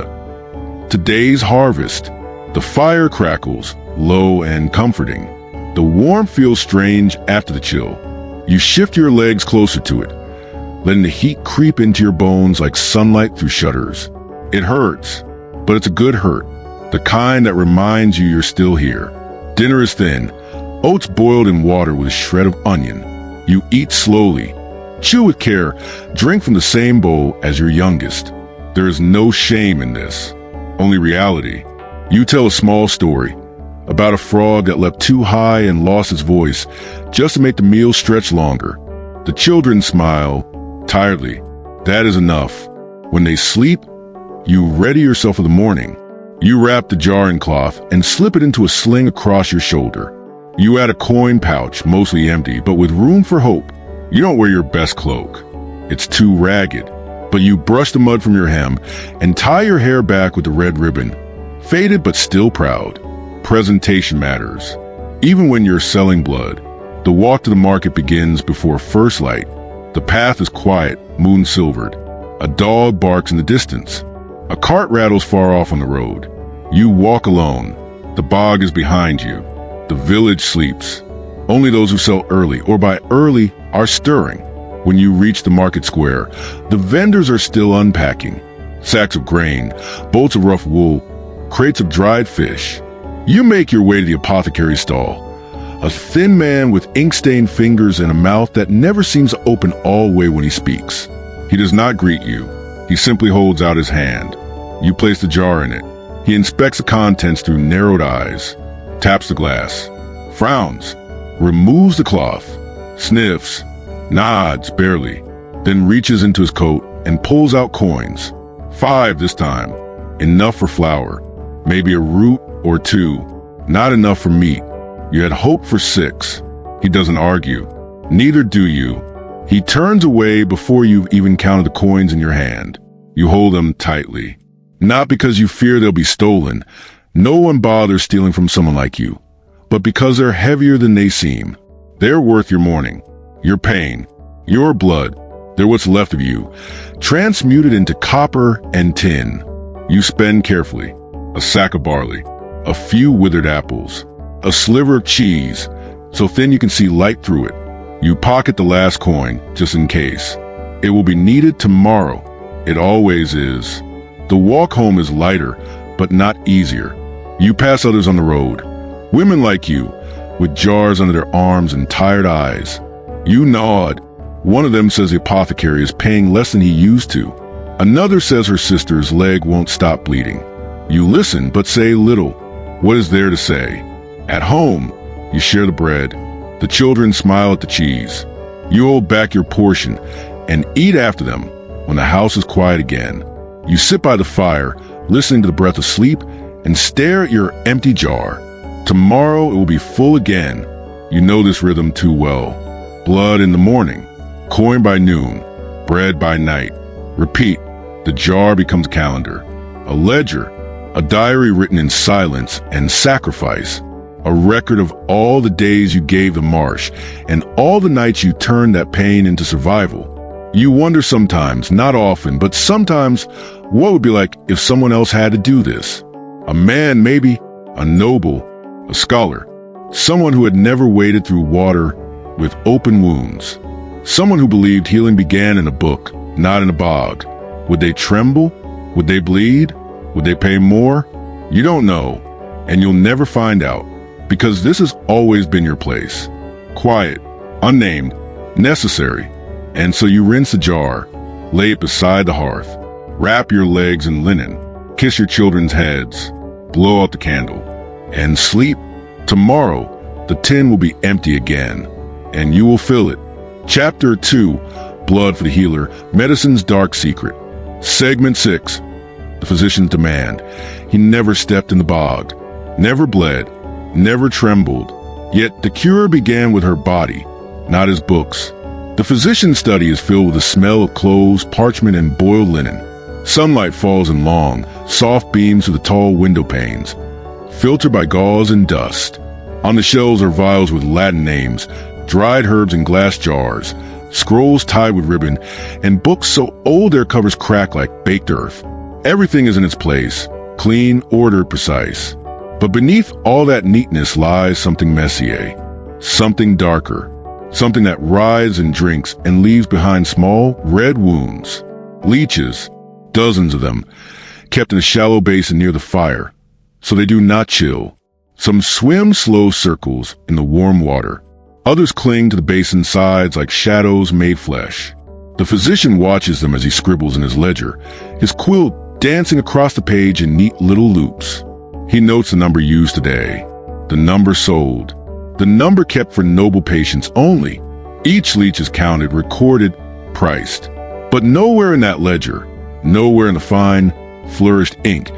Today's harvest. The fire crackles, low and comforting. The warmth feels strange after the chill. You shift your legs closer to it, letting the heat creep into your bones like sunlight through shutters. It hurts, but it's a good hurt, the kind that reminds you you're still here. Dinner is thin, oats boiled in water with a shred of onion. You eat slowly, chew with care, drink from the same bowl as your youngest. There is no shame in this, only reality. You tell a small story about a frog that leapt too high and lost its voice just to make the meal stretch longer. The children smile, tiredly. That is enough. When they sleep, you ready yourself for the morning. You wrap the jar in cloth and slip it into a sling across your shoulder. You add a coin pouch, mostly empty, but with room for hope. You don't wear your best cloak. It's too ragged, but you brush the mud from your hem and tie your hair back with the red ribbon. Faded but still proud. Presentation matters. Even when you're selling blood, the walk to the market begins before first light. The path is quiet, moon-silvered. A dog barks in the distance. A cart rattles far off on the road. You walk alone. The bog is behind you. The village sleeps. Only those who sell early, or by early, are stirring. When you reach the market square, the vendors are still unpacking. Sacks of grain, bolts of rough wool, crates of dried fish. You make your way to the apothecary's stall. A thin man with ink-stained fingers and a mouth that never seems to open all the way when he speaks. He does not greet you. He simply holds out his hand. You place the jar in it. He inspects the contents through narrowed eyes, taps the glass, frowns, removes the cloth, sniffs, nods barely, then reaches into his coat and pulls out coins. 5 this time. Enough for flour. Maybe a root or 2. Not enough for meat. You had hoped for 6. He doesn't argue. Neither do you. He turns away before you've even counted the coins in your hand. You hold them tightly. Not because you fear they'll be stolen. No one bothers stealing from someone like you. But because they're heavier than they seem. They're worth your mourning, your pain, your blood. They're what's left of you, transmuted into copper and tin. You spend carefully. A sack of barley, a few withered apples, a sliver of cheese, so thin you can see light through it. You pocket the last coin, just in case. It will be needed tomorrow. It always is. The walk home is lighter, but not easier. You pass others on the road. Women like you, with jars under their arms and tired eyes. You nod. One of them says the apothecary is paying less than he used to. Another says her sister's leg won't stop bleeding. You listen, but say little. What is there to say? At home, you share the bread. The children smile at the cheese. You hold back your portion and eat after them when the house is quiet again. You sit by the fire, listening to the breath of sleep, and stare at your empty jar. Tomorrow it will be full again. You know this rhythm too well. Blood in the morning, coin by noon, bread by night. Repeat. The jar becomes a calendar, a ledger, a diary written in silence and sacrifice, a record of all the days you gave the marsh and all the nights you turned that pain into survival. You wonder sometimes, not often, but sometimes, what would it be like if someone else had to do this? A man, maybe, a noble, a scholar, someone who had never waded through water with open wounds, someone who believed healing began in a book, not in a bog. Would they tremble? Would they bleed? Would they pay more? You don't know, and you'll never find out, because this has always been your place. Quiet, unnamed, necessary. And so you rinse the jar, lay it beside the hearth, wrap your legs in linen, kiss your children's heads, blow out the candle, and sleep. Tomorrow, the tin will be empty again, and you will fill it. Chapter 2, Blood for the Healer, Medicine's Dark Secret. Segment 6, The Physician's Demand. He never stepped in the bog, never bled, never trembled. Yet the cure began with her body, not his books. The physician's study is filled with the smell of clothes, parchment, and boiled linen. Sunlight falls in long, soft beams through the tall window panes, filtered by gauze and dust. On the shelves are vials with Latin names, dried herbs in glass jars, scrolls tied with ribbon, and books so old their covers crack like baked earth. Everything is in its place, clean, ordered, precise. But beneath all that neatness lies something Messier. Something darker. Something that writhes and drinks and leaves behind small, red wounds. Leeches, dozens of them, kept in a shallow basin near the fire, so they do not chill. Some swim slow circles in the warm water. Others cling to the basin's sides like shadows made flesh. The physician watches them as he scribbles in his ledger, his quill dancing across the page in neat little loops. He notes the number used today, the number sold, the number kept for noble patients only. Each leech is counted, recorded, priced. But nowhere in that ledger, nowhere in the fine, flourished ink,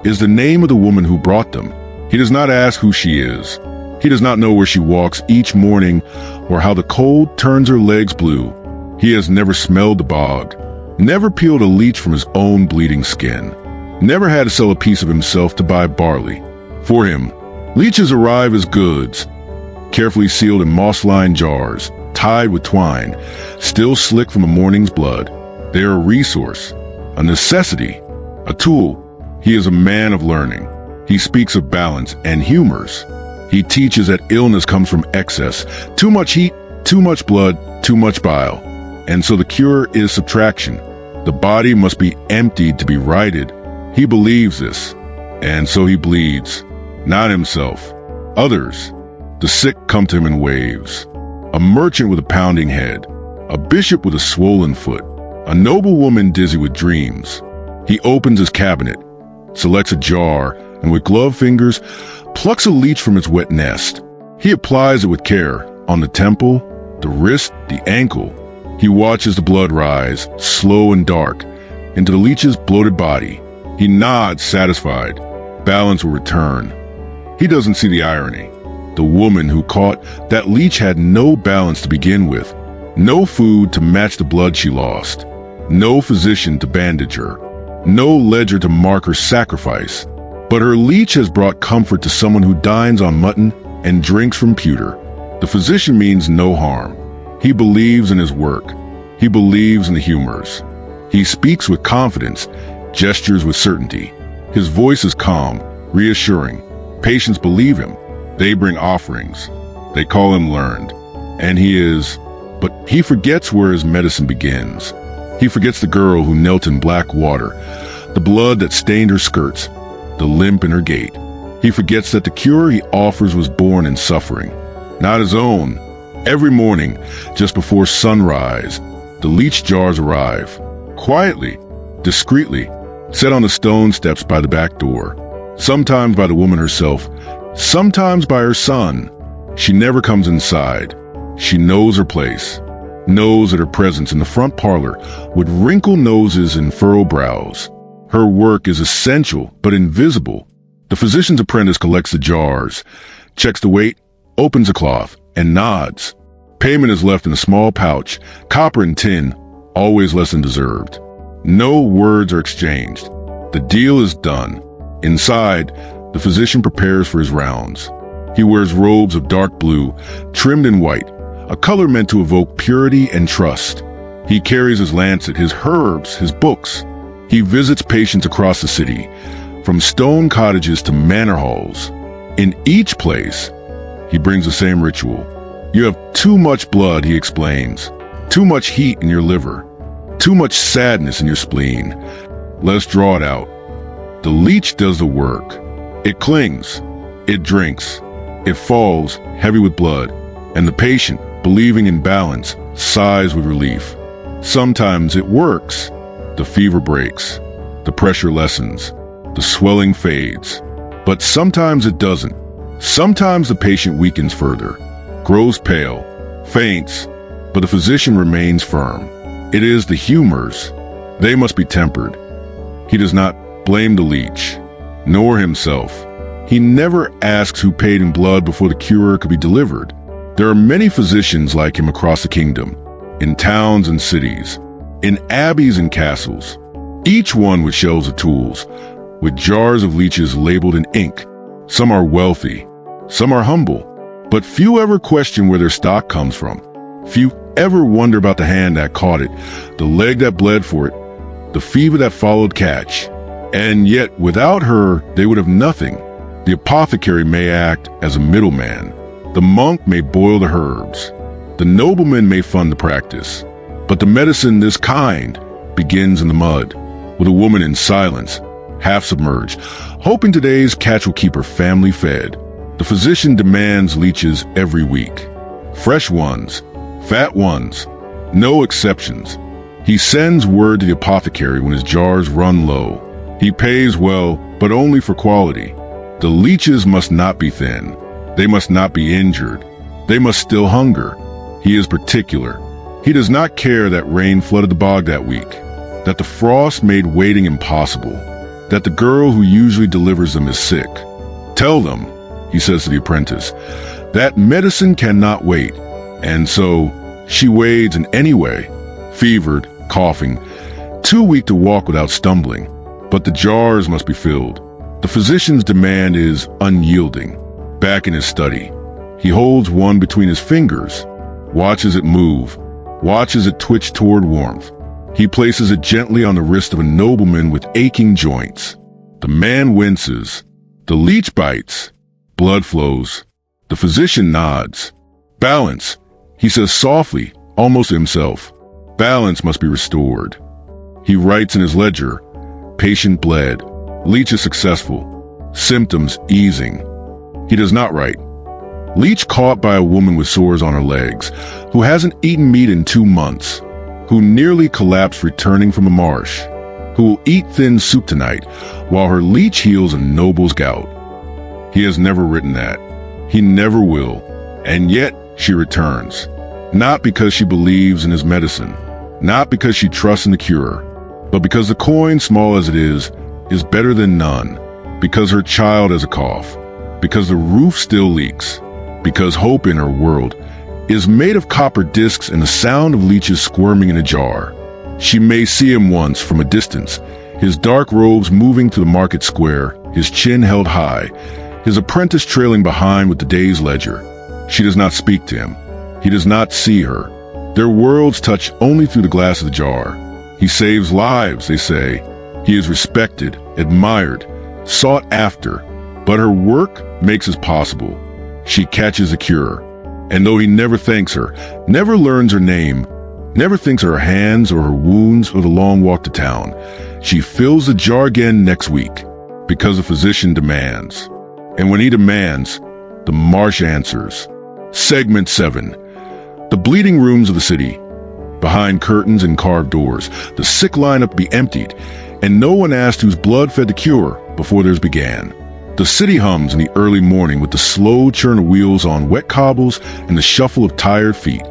is the name of the woman who brought them. He does not ask who she is. He does not know where she walks each morning or how the cold turns her legs blue. He has never smelled the bog, never peeled a leech from his own bleeding skin, never had to sell a piece of himself to buy barley. For him, leeches arrive as goods, carefully sealed in moss-lined jars, tied with twine, still slick from a morning's blood. They are a resource, a necessity, a tool. He is a man of learning. He speaks of balance and humors. He teaches that illness comes from excess, too much heat, too much blood, too much bile. And so the cure is subtraction. The body must be emptied to be righted. He believes this, and so he bleeds. Not himself, others. The sick come to him in waves. A merchant with a pounding head, a bishop with a swollen foot, a noble woman dizzy with dreams. He opens his cabinet, selects a jar, and with gloved fingers, plucks a leech from its wet nest. He applies it with care on the temple, the wrist, the ankle. He watches the blood rise, slow and dark, into the leech's bloated body. He nods, satisfied. Balance will return. He doesn't see the irony. The woman who caught that leech had no balance to begin with, no food to match the blood she lost, no physician to bandage her, no ledger to mark her sacrifice. But her leech has brought comfort to someone who dines on mutton and drinks from pewter. The physician means no harm. He believes in his work. He believes in the humors. He speaks with confidence, gestures with certainty. His voice is calm, reassuring. Patients believe him. They bring offerings. They call him learned. And he is, but he forgets where his medicine begins. He forgets the girl who knelt in black water, the blood that stained her skirts, the limp in her gait. He forgets that the cure he offers was born in suffering, not his own. Every morning, just before sunrise, the leech jars arrive, quietly, discreetly, set on the stone steps by the back door, sometimes by the woman herself, sometimes by her son. She never comes inside. She knows her place, knows that her presence in the front parlor with wrinkled noses and furrowed brows. Her work is essential but invisible. The physician's apprentice collects the jars, checks the weight, opens the cloth, and nods. Payment is left in a small pouch, copper and tin, always less than deserved. No words are exchanged. The deal is done. Inside, the physician prepares for his rounds. He wears robes of dark blue, trimmed in white, a color meant to evoke purity and trust. He carries his lancet, his herbs, his books. He visits patients across the city, from stone cottages to manor halls. In each place, he brings the same ritual. You have too much blood, he explains, too much heat in your liver, too much sadness in your spleen. Let's draw it out. The leech does the work. It clings, it drinks, it falls heavy with blood, and the patient, believing in balance, sighs with relief. Sometimes it works. The fever breaks, the pressure lessens, the swelling fades. But sometimes it doesn't. Sometimes the patient weakens further, grows pale, faints, but the physician remains firm. It is the humors. They must be tempered. He does not blame the leech, nor himself. He never asks who paid in blood before the cure could be delivered. There are many physicians like him across the kingdom, in towns and cities, in abbeys and castles, each one with shelves of tools, with jars of leeches labeled in ink. Some are wealthy, some are humble, but few ever question where their stock comes from. Few ever wonder about the hand that caught it, the leg that bled for it, the fever that followed catch. And yet, without her, they would have nothing. The apothecary may act as a middleman, The monk may boil the herbs. The nobleman may fund the practice. But the medicine this kind begins in the mud, with a woman in silence, half submerged, hoping today's catch will keep her family fed. The physician demands leeches every week. Fresh ones, fat ones, no exceptions. He sends word to the apothecary when his jars run low. He pays well, but only for quality. The leeches must not be thin. They must not be injured. They must still hunger. He is particular. He does not care that rain flooded the bog that week, that the frost made waiting impossible, that the girl who usually delivers them is sick. Tell them, he says to the apprentice, that medicine cannot wait. And so she wades in any way, fevered, coughing, too weak to walk without stumbling. But the jars must be filled. The physician's demand is unyielding. Back in his study, he holds one between his fingers, watches it move, watches it twitch toward warmth. He places it gently on the wrist of a nobleman with aching joints. The man winces. The leech bites. Blood flows. The physician nods. Balance, he says softly, almost to himself. Balance must be restored. He writes in his ledger, patient bled. Leech is successful. Symptoms easing. He does not write. Leech caught by a woman with sores on her legs, who hasn't eaten meat in 2 months, who nearly collapsed returning from a marsh, who will eat thin soup tonight while her leech heals a noble's gout. He has never written that. He never will. And yet she returns. Not because she believes in his medicine, not because she trusts in the cure, but because the coin, small as it is better than none, because her child has a cough, because the roof still leaks, because hope in her world is made of copper discs and the sound of leeches squirming in a jar. She may see him once from a distance, his dark robes moving through the market square, his chin held high, his apprentice trailing behind with the day's ledger. She does not speak to him. He does not see her. Their worlds touch only through the glass of the jar. He saves lives, they say. He is respected, admired, sought after, but her work makes it possible. She catches a cure. And though he never thanks her, never learns her name, never thinks of her hands or her wounds or the long walk to town, she fills the jar again next week, because the physician demands. And when he demands, the marsh answers. Segment 7. The bleeding rooms of the city. Behind curtains and carved doors, the sick lineup be emptied, and no one asked whose blood fed the cure before theirs began. The city hums in the early morning with the slow churn of wheels on wet cobbles and the shuffle of tired feet.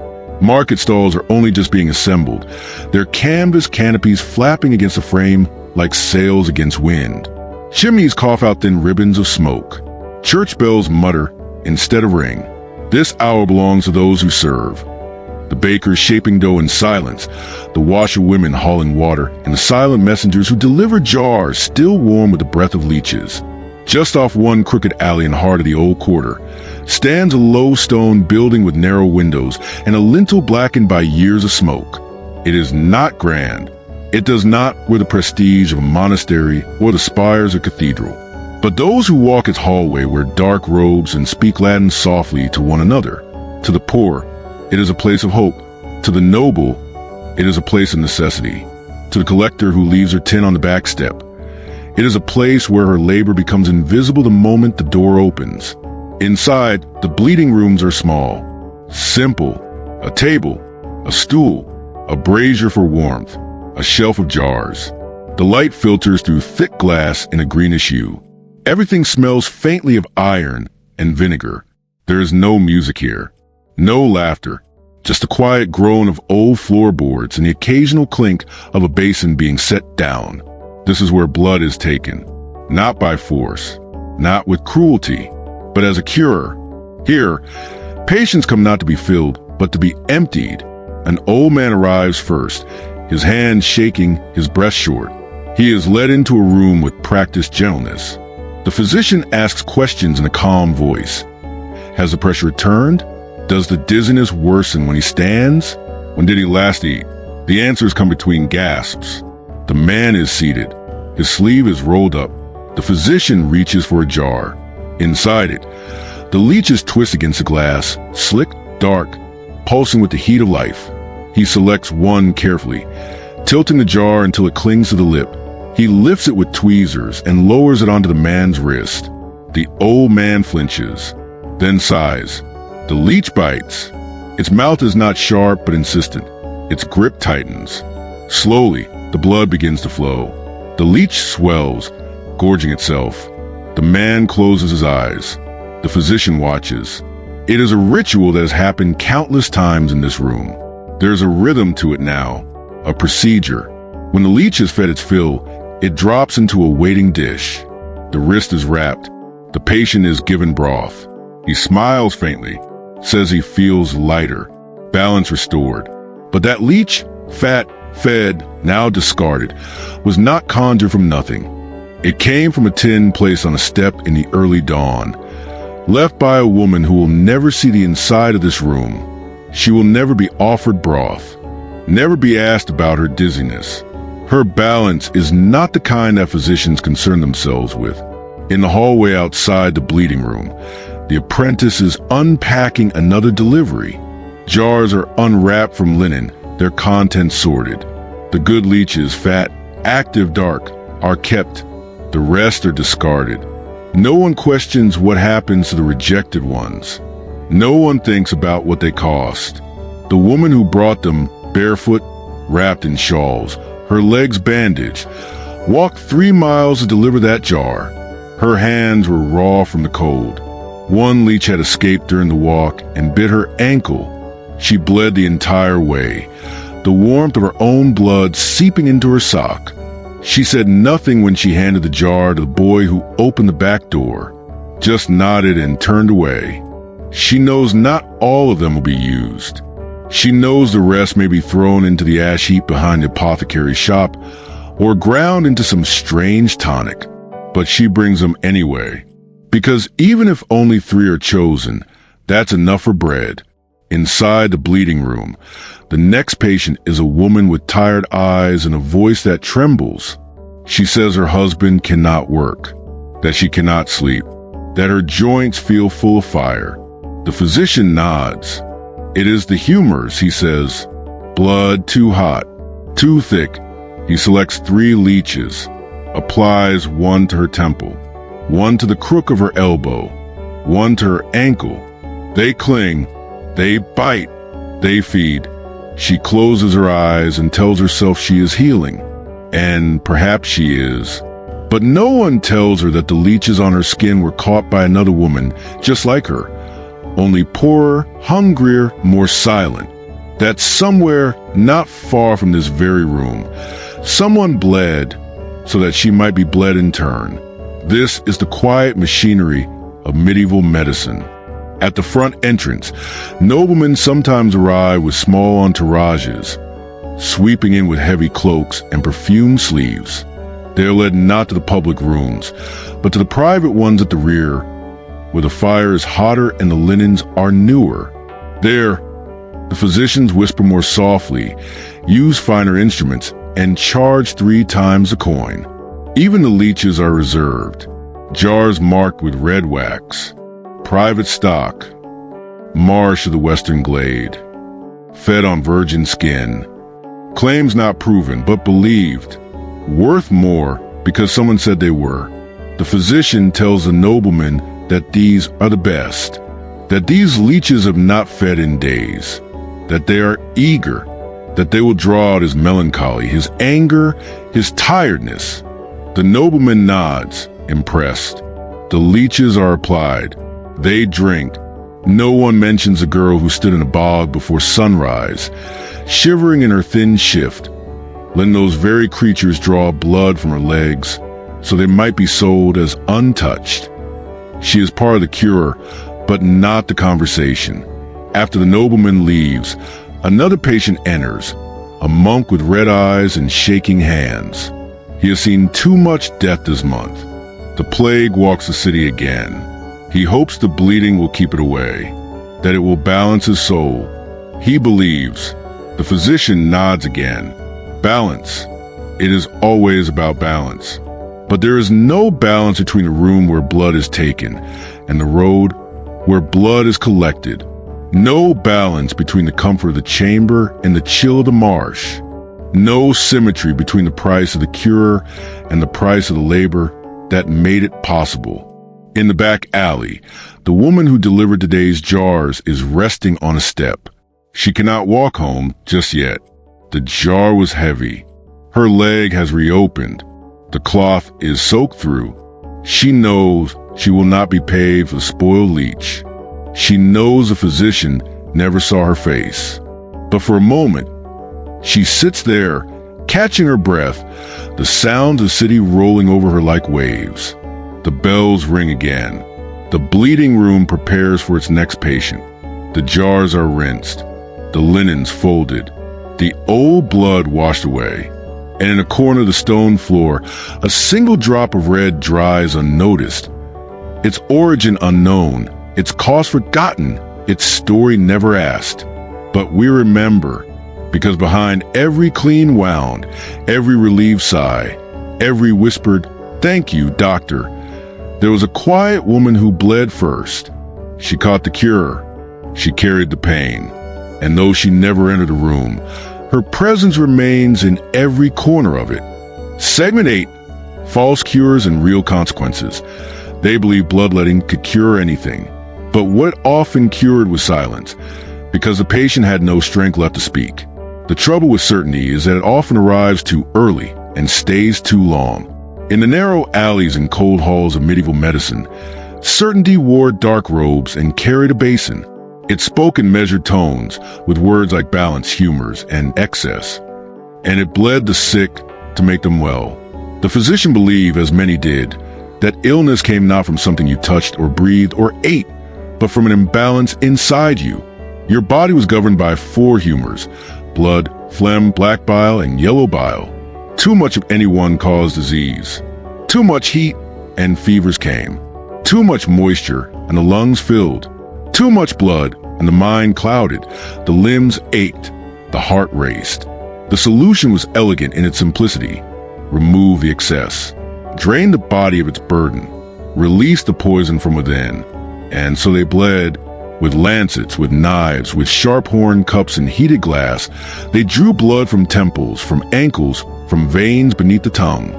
Market stalls are only just being assembled, their canvas canopies flapping against the frame like sails against wind. Chimneys cough out thin ribbons of smoke. Church bells mutter instead of ring. This hour belongs to those who serve. The bakers shaping dough in silence, the washerwomen hauling water, and the silent messengers who deliver jars still warm with the breath of leeches. Just off one crooked alley in the heart of the old quarter stands a low stone building with narrow windows and a lintel blackened by years of smoke. It is not grand. It does not wear the prestige of a monastery or the spires of a cathedral. But those who walk its hallway wear dark robes and speak Latin softly to one another. To the poor, it is a place of hope. To the noble, it is a place of necessity. To the collector who leaves her tin on the back step, it is a place where her labor becomes invisible the moment the door opens. Inside, the bleeding rooms are small, simple. A table, a stool, a brazier for warmth, a shelf of jars. The light filters through thick glass in a greenish hue. Everything smells faintly of iron and vinegar. There is no music here, no laughter, just the quiet groan of old floorboards and the occasional clink of a basin being set down. This is where blood is taken, not by force, not with cruelty, but as a cure. Here, patients come not to be filled, but to be emptied. An old man arrives first, his hands shaking, his breath short. He is led into a room with practiced gentleness. The physician asks questions in a calm voice. Has the pressure returned? Does the dizziness worsen when he stands? When did he last eat? The answers come between gasps. The man is seated. His sleeve is rolled up. The physician reaches for a jar. Inside it, The leeches twist against the glass, slick, dark, pulsing with the heat of life. He selects one carefully, tilting the jar until it clings to the lip. He lifts it with tweezers and lowers it onto the man's wrist. The old man flinches, then sighs. The leech bites. Its mouth is not sharp but insistent. Its grip tightens. Slowly, the blood begins to flow. The leech swells, gorging itself. The man closes his eyes. The physician watches. It is a ritual that has happened countless times in this room. There's a rhythm to it now, a procedure. When the leech has fed its fill, it drops into a waiting dish. The wrist is wrapped. The patient is given broth. He smiles faintly, says he feels lighter, balance restored. But that leech, fat, fed, now discarded, was not conjured from nothing. It came from a tin placed on a step in the early dawn, left by a woman who will never see the inside of this room. She will never be offered broth, never be asked about her dizziness. Her balance is not the kind that physicians concern themselves with. In the hallway outside the bleeding room, the apprentice is unpacking another delivery. Jars are unwrapped from linen, their contents sorted. The good leeches, fat, active, dark, are kept. The rest are discarded. No one questions what happens to the rejected ones. No one thinks about what they cost. The woman who brought them, barefoot, wrapped in shawls, her legs bandaged, walked 3 miles to deliver that jar. Her hands were raw from the cold. One leech had escaped during the walk and bit her ankle. She bled the entire way, the warmth of her own blood seeping into her sock. She said nothing when she handed the jar to the boy who opened the back door, just nodded and turned away. She knows not all of them will be used. She knows the rest may be thrown into the ash heap behind the apothecary's shop or ground into some strange tonic, but she brings them anyway. Because even if only 3 are chosen, that's enough for bread. Inside the bleeding room, the next patient is a woman with tired eyes and a voice that trembles. She says her husband cannot work, that she cannot sleep, that her joints feel full of fire. The physician nods. It is the humors, he says. Blood too hot, too thick. He selects 3 leeches, applies one to her temple, one to the crook of her elbow, one to her ankle. They cling, they bite, they feed. She closes her eyes and tells herself she is healing, and perhaps she is. But no one tells her that the leeches on her skin were caught by another woman just like her, only poorer, hungrier, more silent. That somewhere not far from this very room, someone bled so that she might be bled in turn. This is the quiet machinery of medieval medicine. At the front entrance, noblemen sometimes arrive with small entourages, sweeping in with heavy cloaks and perfumed sleeves. They are led not to the public rooms, but to the private ones at the rear, where the fire is hotter and the linens are newer. There, the physicians whisper more softly, use finer instruments, and charge 3 times the coin. Even the leeches are reserved, jars marked with red wax. Private stock, marsh of the western glade, fed on virgin skin. Claims not proven, but believed. Worth more because someone said they were. The physician tells the nobleman that these are the best, that these leeches have not fed in days, that they are eager, that they will draw out his melancholy, his anger, his tiredness. The nobleman nods, impressed. The leeches are applied. They drink. No one mentions a girl who stood in a bog before sunrise, shivering in her thin shift, letting those very creatures draw blood from her legs so they might be sold as untouched. She is part of the cure, but not the conversation. After the nobleman leaves, another patient enters, a monk with red eyes and shaking hands. He has seen too much death this month. The plague walks the city again. He hopes the bleeding will keep it away, that it will balance his soul. He believes. The physician nods again. Balance. It is always about balance. But there is no balance between the room where blood is taken and the road where blood is collected. No balance between the comfort of the chamber and the chill of the marsh. No symmetry between the price of the cure and the price of the labor that made it possible. In the back alley, the woman who delivered today's jars is resting on a step. She cannot walk home just yet. The jar was heavy. Her leg has reopened. The cloth is soaked through. She knows she will not be paid for the spoiled leech. She knows the physician never saw her face. But for a moment, she sits there, catching her breath, the sounds of the city rolling over her like waves. The bells ring again. The bleeding room prepares for its next patient. The jars are rinsed, the linens folded, the old blood washed away, and in a corner of the stone floor, a single drop of red dries unnoticed. Its origin unknown, its cause forgotten, its story never asked. But we remember, because behind every clean wound, every relieved sigh, every whispered, "Thank you, doctor," there was a quiet woman who bled first. She caught the cure. She carried the pain. And though she never entered the room, her presence remains in every corner of it. Segment 8, False Cures and Real Consequences. They believed bloodletting could cure anything. But what often cured was silence, because the patient had no strength left to speak. The trouble with certainty is that it often arrives too early and stays too long. In the narrow alleys and cold halls of medieval medicine, certainty wore dark robes and carried a basin. It spoke in measured tones, with words like balance, humors, and excess. And it bled the sick to make them well. The physician believed, as many did, that illness came not from something you touched or breathed or ate, but from an imbalance inside you. Your body was governed by 4 humors: blood, phlegm, black bile, and yellow bile. Too much of any one caused disease. Too much heat, and fevers came. Too much moisture, and the lungs filled. Too much blood, and the mind clouded. The limbs ached. The heart raced. The solution was elegant in its simplicity. Remove the excess. Drain the body of its burden. Release the poison from within. And so they bled. With lancets, with knives, with sharp-horned cups and heated glass, they drew blood from temples, from ankles, from veins beneath the tongue.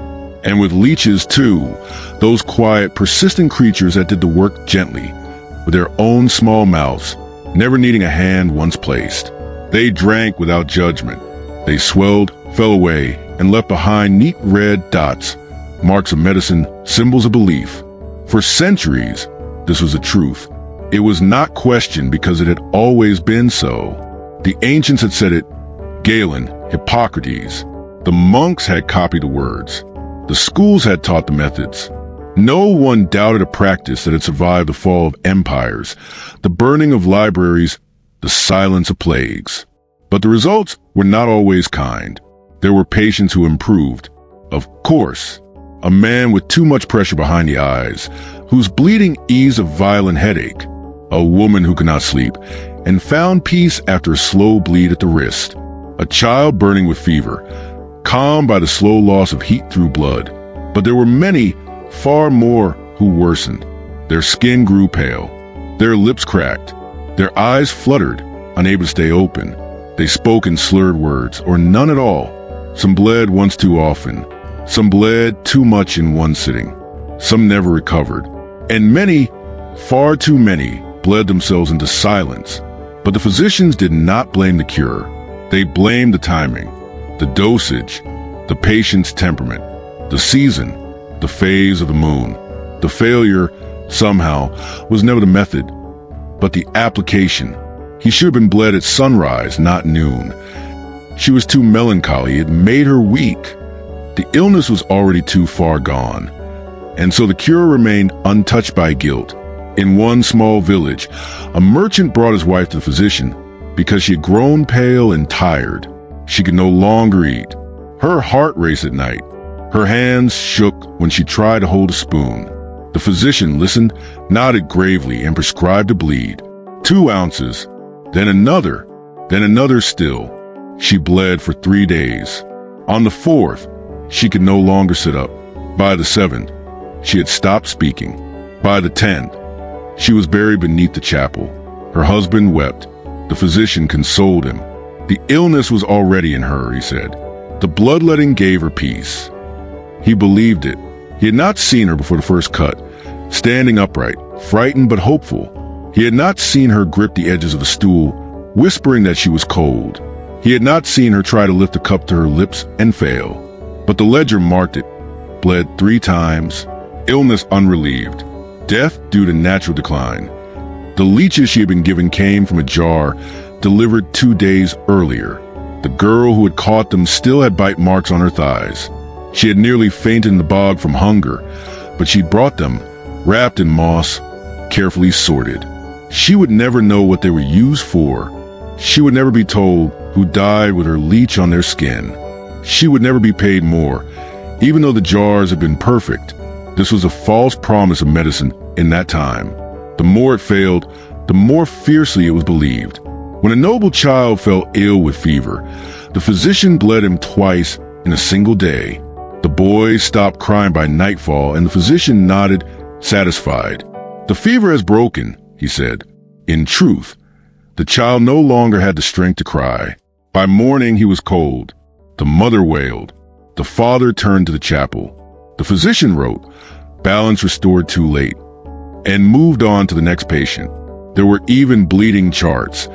And with leeches, too, those quiet, persistent creatures that did the work gently, with their own small mouths, never needing a hand once placed. They drank without judgment. They swelled, fell away, and left behind neat red dots, marks of medicine, symbols of belief. For centuries, this was the truth. It was not questioned because it had always been so. The ancients had said it, Galen, Hippocrates. The monks had copied the words. The schools had taught the methods. No one doubted a practice that had survived the fall of empires, the burning of libraries, the silence of plagues. But the results were not always kind. There were patients who improved. Of course, a man with too much pressure behind the eyes, whose bleeding eased a violent headache. A woman who could not sleep and found peace after a slow bleed at the wrist. A child burning with fever, calmed by the slow loss of heat through blood. But there were many, far more, who worsened. Their skin grew pale. Their lips cracked. Their eyes fluttered, unable to stay open. They spoke in slurred words, or none at all. Some bled once too often. Some bled too much in one sitting. Some never recovered. And many, far too many, bled themselves into silence. But the physicians did not blame the cure. They blamed the timing, the dosage, the patient's temperament, the season, the phase of the moon. The failure, somehow, was never the method, but the application. He should have been bled at sunrise, not noon. She was too melancholy. It made her weak. The illness was already too far gone. And so the cure remained untouched by guilt. In one small village, a merchant brought his wife to the physician because she had grown pale and tired. She could no longer eat. Her heart raced at night. Her hands shook when she tried to hold a spoon. The physician listened, nodded gravely, and prescribed a bleed. 2 ounces, then another still. She bled for 3 days. On the 4th, she could no longer sit up. By the 7th, she had stopped speaking. By the 10th, She was buried beneath the chapel. Her husband wept. The physician consoled him. The illness was already in her, he said. The bloodletting gave her peace. He believed it. He had not seen her before the first cut, standing upright, frightened but hopeful. He had not seen her grip the edges of the stool, whispering that she was cold. He had not seen her try to lift the cup to her lips and fail. But the ledger marked it. Bled 3 times. Illness unrelieved. Death due to natural decline. The leeches she had been given came from a jar delivered 2 days earlier. The girl who had caught them still had bite marks on her thighs. She had nearly fainted in the bog from hunger, but she brought them, wrapped in moss, carefully sorted. She would never know what they were used for. She would never be told who died with her leech on their skin. She would never be paid more, even though the jars had been perfect. This was a false promise of medicine in that time. The more it failed, the more fiercely it was believed. When a noble child fell ill with fever, the physician bled him twice in a single day. The boy stopped crying by nightfall, and the physician nodded, satisfied. The fever has broken, he said. In truth, the child no longer had the strength to cry. By morning he was cold. The mother wailed. The father turned to the chapel. The physician wrote, "Balance restored too late," and moved on to the next patient. There were even bleeding charts,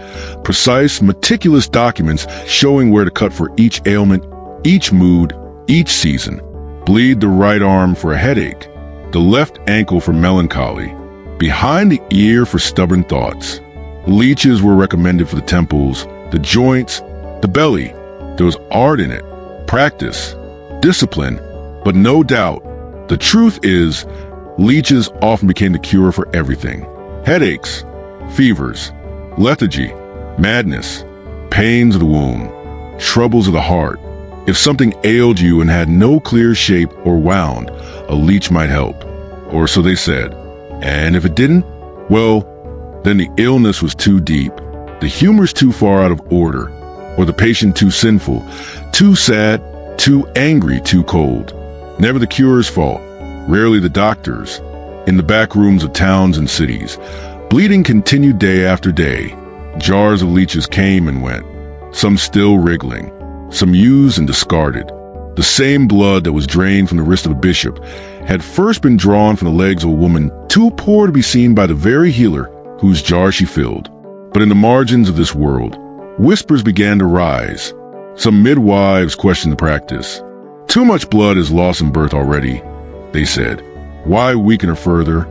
precise, meticulous documents showing where to cut for each ailment, each mood, each season. Bleed the right arm for a headache, the left ankle for melancholy, behind the ear for stubborn thoughts. Leeches were recommended for the temples, the joints, the belly. There was art in it, practice, discipline, but no doubt, the truth is, leeches often became the cure for everything. Headaches, fevers, lethargy, madness, pains of the womb, troubles of the heart. If something ailed you and had no clear shape or wound, a leech might help. Or so they said. And if it didn't, well, then the illness was too deep, the humors too far out of order, or the patient too sinful, too sad, too angry, too cold. Never the curer's fault, rarely the doctor's. In the back rooms of towns and cities, bleeding continued day after day. Jars of leeches came and went, some still wriggling, some used and discarded. The same blood that was drained from the wrist of a bishop had first been drawn from the legs of a woman too poor to be seen by the very healer whose jar she filled. But in the margins of this world, whispers began to rise. Some midwives questioned the practice. Too much blood is lost in birth already, they said. Why weaken her further?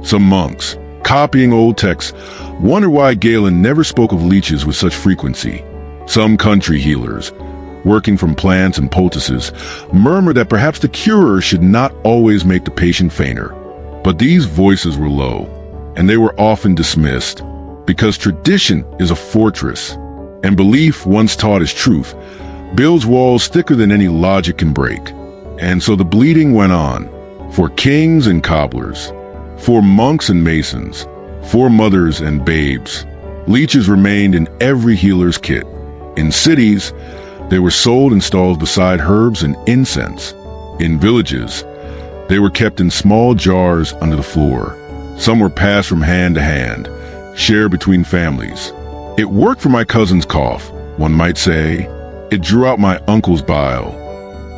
Some monks, copying old texts, wondered why Galen never spoke of leeches with such frequency. Some country healers, working from plants and poultices, murmured that perhaps the curer should not always make the patient fainter. But these voices were low, and they were often dismissed, because tradition is a fortress, and belief, once taught as truth, builds walls thicker than any logic can break. And so the bleeding went on, for kings and cobblers, for monks and masons, for mothers and babes. Leeches remained in every healer's kit. In cities, they were sold in stalls beside herbs and incense. In villages, they were kept in small jars under the floor. Some were passed from hand to hand, shared between families. It worked for my cousin's cough, one might say. It drew out my uncle's bile.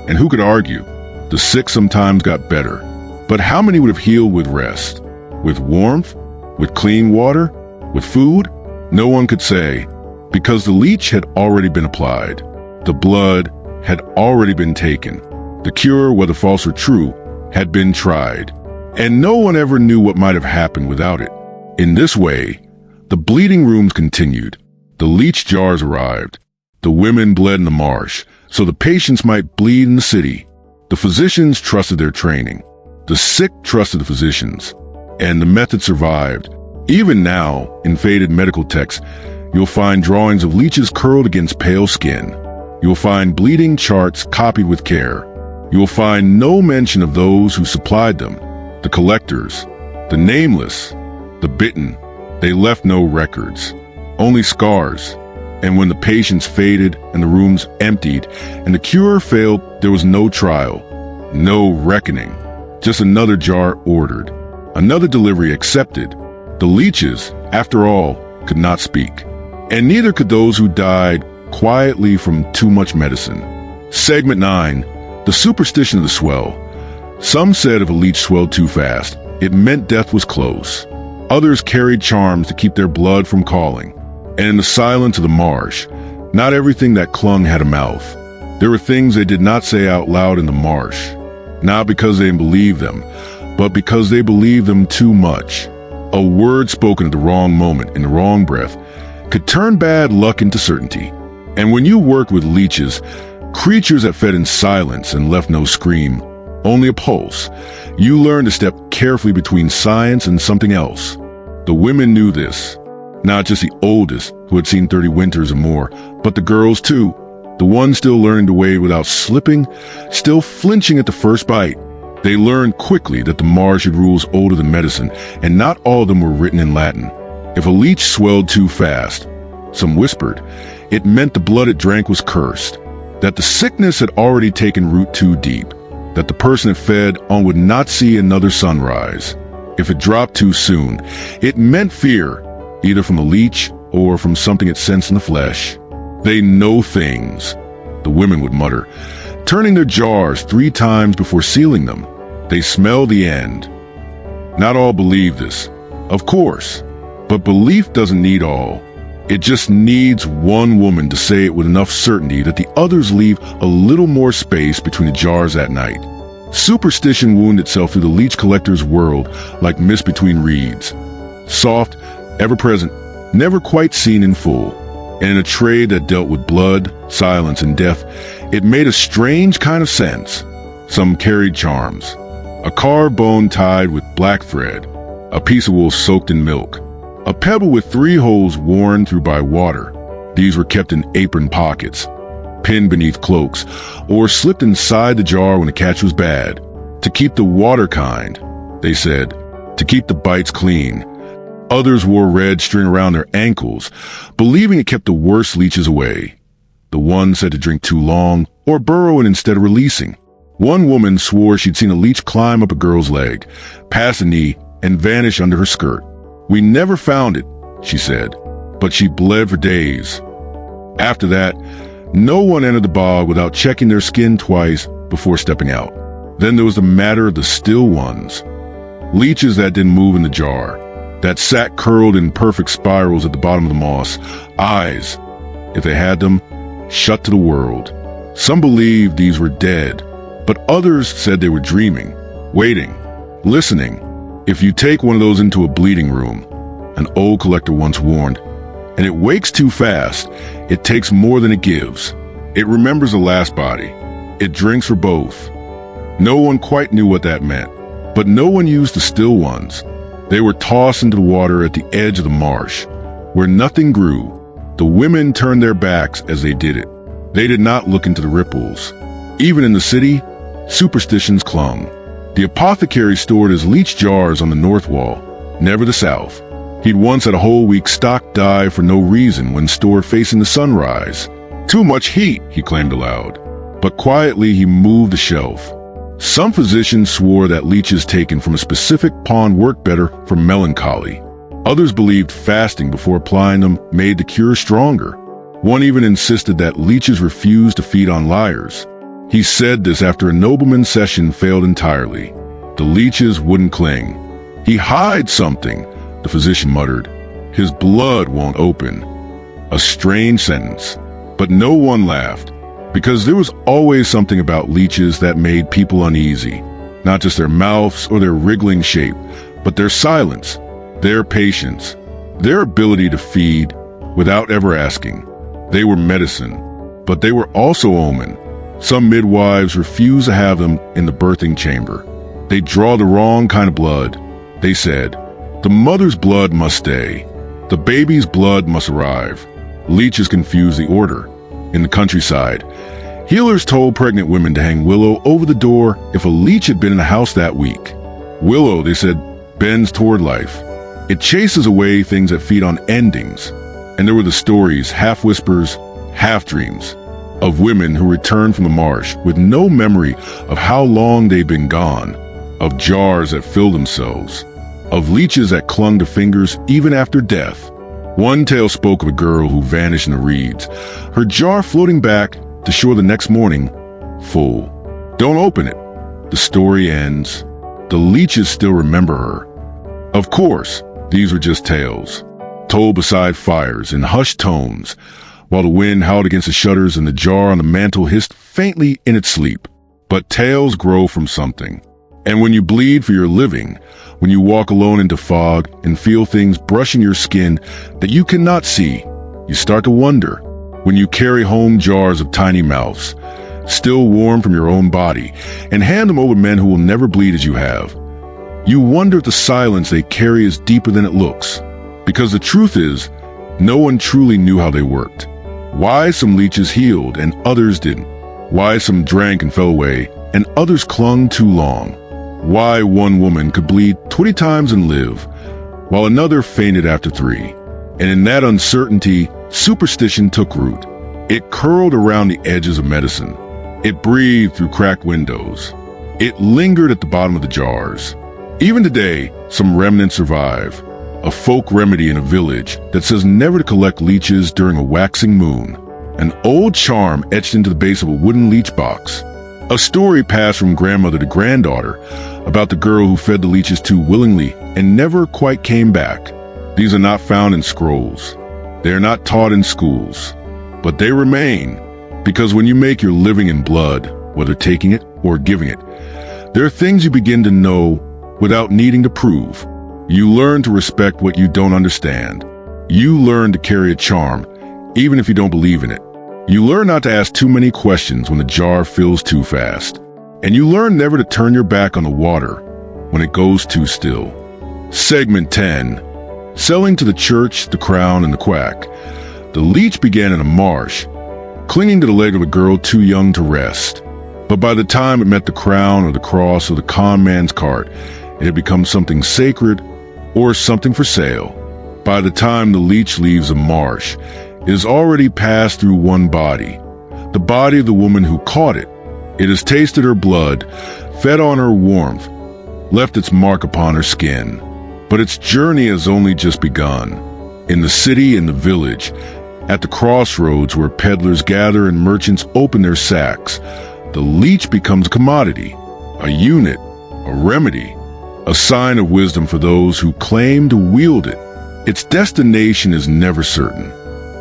And who could argue? The sick sometimes got better. But how many would have healed with rest? With warmth? With clean water? With food? No one could say, because the leech had already been applied. The blood had already been taken. The cure, whether false or true, had been tried. And no one ever knew what might have happened without it. In this way, the bleeding rooms continued. The leech jars arrived. The women bled in the marsh, so the patients might bleed in the city. The physicians trusted their training. The sick trusted the physicians. And the method survived. Even now, in faded medical texts, you'll find drawings of leeches curled against pale skin. You'll find bleeding charts copied with care. You'll find no mention of those who supplied them, the collectors, the nameless, the bitten. They left no records, only scars. And when the patients faded and the rooms emptied and the cure failed, there was no trial, no reckoning, just another jar ordered, another delivery accepted, The leeches, after all, could not speak, and neither could those who died quietly from too much medicine. Segment 9. The superstition of the swell. Some said if a leech swelled too fast, it meant death was close. Others carried charms to keep their blood from calling. And in the silence of the marsh, not everything that clung had a mouth. There were things they did not say out loud in the marsh, not because they didn't believe them, but because they believed them too much. A word spoken at the wrong moment, in the wrong breath, could turn bad luck into certainty. And when you worked with leeches, creatures that fed in silence and left no scream, only a pulse, you learned to step carefully between science and something else. The women knew this, not just the oldest, who had seen 30 winters or more, but the girls too, the ones still learning to wade without slipping, still flinching at the first bite. They learned quickly that the marsh had rules older than medicine, and not all of them were written in Latin. If a leech swelled too fast, some whispered, it meant the blood it drank was cursed, that the sickness had already taken root too deep, that the person it fed on would not see another sunrise. If it dropped too soon, it meant fear, either from the leech or from something it sensed in the flesh. They know things, the women would mutter, turning their jars 3 times before sealing them. They smell the end. Not all believe this, of course, but belief doesn't need all. It just needs one woman to say it with enough certainty that the others leave a little more space between the jars that night. Superstition wounded itself through the leech collector's world like mist between reeds. Soft, ever-present, never quite seen in full. And in a trade that dealt with blood, silence, and death, it made a strange kind of sense. Some carried charms. A carved bone tied with black thread. A piece of wool soaked in milk. A pebble with 3 holes worn through by water. These were kept in apron pockets, pinned beneath cloaks, or slipped inside the jar when the catch was bad. To keep the water kind, they said. To keep the bites clean. Others wore red string around their ankles, believing it kept the worst leeches away. The one said to drink too long, or burrow in instead of releasing. One woman swore she'd seen a leech climb up a girl's leg, past the knee, and vanish under her skirt. We never found it, she said, but she bled for days. After that, no one entered the bog without checking their skin twice before stepping out. Then there was the matter of the still ones. Leeches that didn't move in the jar, that sat curled in perfect spirals at the bottom of the moss. Eyes, if they had them, shut to the world. Some believed these were dead, but others said they were dreaming, waiting, listening. If you take one of those into a bleeding room, an old collector once warned, and it wakes too fast, it takes more than it gives. It remembers the last body. It drinks for both. No one quite knew what that meant, but no one used the still ones. They were tossed into the water at the edge of the marsh, where nothing grew. The women turned their backs as they did it. They did not look into the ripples. Even in the city, superstitions clung. The apothecary stored his leech jars on the north wall, never the south. He'd once had a whole week's stock die for no reason when stored facing the sunrise. Too much heat, he claimed aloud. But quietly he moved the shelf. Some physicians swore that leeches taken from a specific pond worked better for melancholy. Others believed fasting before applying them made the cure stronger. One even insisted that leeches refused to feed on liars. He said this after a nobleman's session failed entirely. The leeches wouldn't cling. He hides something, the physician muttered. His blood won't open. A strange sentence, but no one laughed, because there was always something about leeches that made people uneasy. Not just their mouths or their wriggling shape, but their silence, their patience, their ability to feed without ever asking. They were medicine, but they were also omen. Some midwives refused to have them in the birthing chamber. They draw the wrong kind of blood. They said, the mother's blood must stay. The baby's blood must arrive. Leeches confused the order. In the countryside, healers told pregnant women to hang willow over the door if a leech had been in the house that week. Willow, they said, bends toward life. It chases away things that feed on endings. And there were the stories, half whispers, half dreams, of women who returned from the marsh with no memory of how long they'd been gone, of jars that filled themselves, of leeches that clung to fingers even after death. One tale spoke of a girl who vanished in the reeds, her jar floating back to shore the next morning, full. Don't open it. The story ends. The leeches still remember her. Of course, these were just tales, told beside fires in hushed tones, while the wind howled against the shutters and the jar on the mantel hissed faintly in its sleep. But tales grow from something. And when you bleed for your living, when you walk alone into fog and feel things brushing your skin that you cannot see, you start to wonder. When you carry home jars of tiny mouths, still warm from your own body, and hand them over to men who will never bleed as you have, you wonder if the silence they carry is deeper than it looks. Because the truth is, no one truly knew how they worked. Why some leeches healed and others didn't. Why some drank and fell away and others clung too long. Why one woman could bleed 20 times and live, while another fainted after 3. And in that uncertainty, superstition took root. It curled around the edges of medicine. It breathed through cracked windows. It lingered at the bottom of the jars. Even today, some remnants survive. A folk remedy in a village that says never to collect leeches during a waxing moon. An old charm etched into the base of a wooden leech box. A story passed from grandmother to granddaughter about the girl who fed the leeches too willingly and never quite came back. These are not found in scrolls. They are not taught in schools. But they remain, because when you make your living in blood, whether taking it or giving it, there are things you begin to know without needing to prove. You learn to respect what you don't understand. You learn to carry a charm, even if you don't believe in it. You learn not to ask too many questions when the jar fills too fast. And you learn never to turn your back on the water when it goes too still. Segment 10. Selling to the church, the crown, and the quack. The leech began in a marsh, clinging to the leg of a girl too young to rest. But by the time it met the crown or the cross or the con man's cart, it had become something sacred or something for sale. By the time the leech leaves a marsh, it has already passed through one body, the body of the woman who caught it. It has tasted her blood, fed on her warmth, left its mark upon her skin. But its journey has only just begun. In the city and the village, at the crossroads where peddlers gather and merchants open their sacks, the leech becomes a commodity, a unit, a remedy, a sign of wisdom for those who claim to wield it. Its destination is never certain.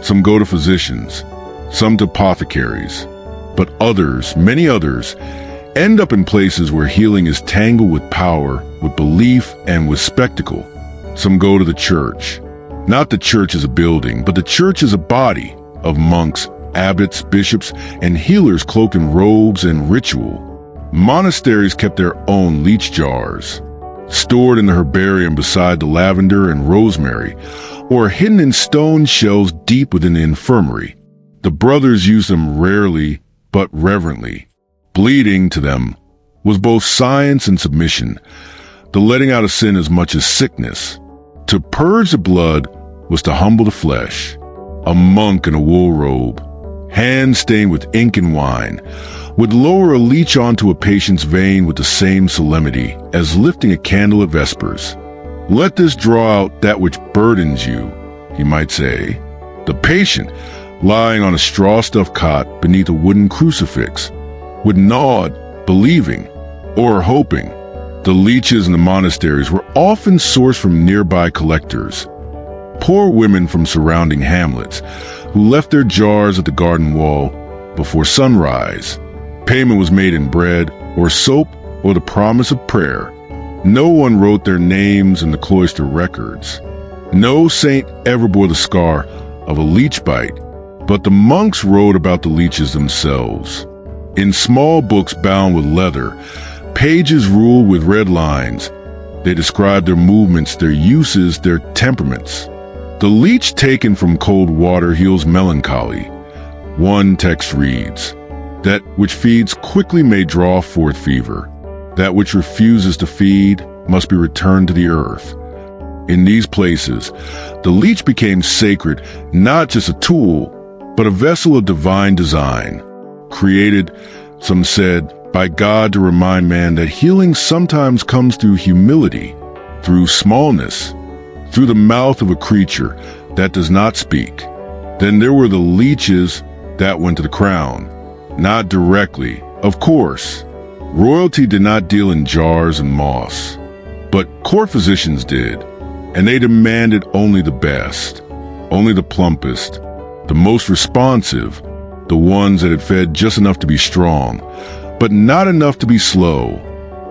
Some go to physicians, some to apothecaries, but others, many others, end up in places where healing is tangled with power, with belief, and with spectacle. Some go to the church. Not the church as a building, but the church as a body of monks, abbots, bishops, and healers cloaked in robes and ritual. Monasteries kept their own leech jars, stored in the herbarium beside the lavender and rosemary, or hidden in stone shelves deep within the infirmary. The brothers used them rarely, but reverently. Bleeding, to them, was both science and submission, the letting out of sin as much as sickness. To purge the blood was to humble the flesh. A monk in a wool robe, hands stained with ink and wine, would lower a leech onto a patient's vein with the same solemnity as lifting a candle at vespers. Let this draw out that which burdens you, he might say. The patient, lying on a straw-stuffed cot beneath a wooden crucifix, would nod, believing, or hoping. The leeches in the monasteries were often sourced from nearby collectors, poor women from surrounding hamlets, who left their jars at the garden wall before sunrise. Payment was made in bread, or soap, or the promise of prayer. No one wrote their names in the cloister records. No saint ever bore the scar of a leech bite, but the monks wrote about the leeches themselves. In small books bound with leather, pages ruled with red lines, they described their movements, their uses, their temperaments. The leech taken from cold water heals melancholy. One text reads, "That which feeds quickly may draw forth fever. That which refuses to feed must be returned to the earth." In these places, the leech became sacred, not just a tool, but a vessel of divine design, created, some said, by God to remind man that healing sometimes comes through humility, through smallness, through the mouth of a creature that does not speak. Then there were the leeches that went to the crown. Not directly, of course. Royalty did not deal in jars and moss, but court physicians did, and they demanded only the best, only the plumpest, the most responsive, the ones that had fed just enough to be strong, but not enough to be slow.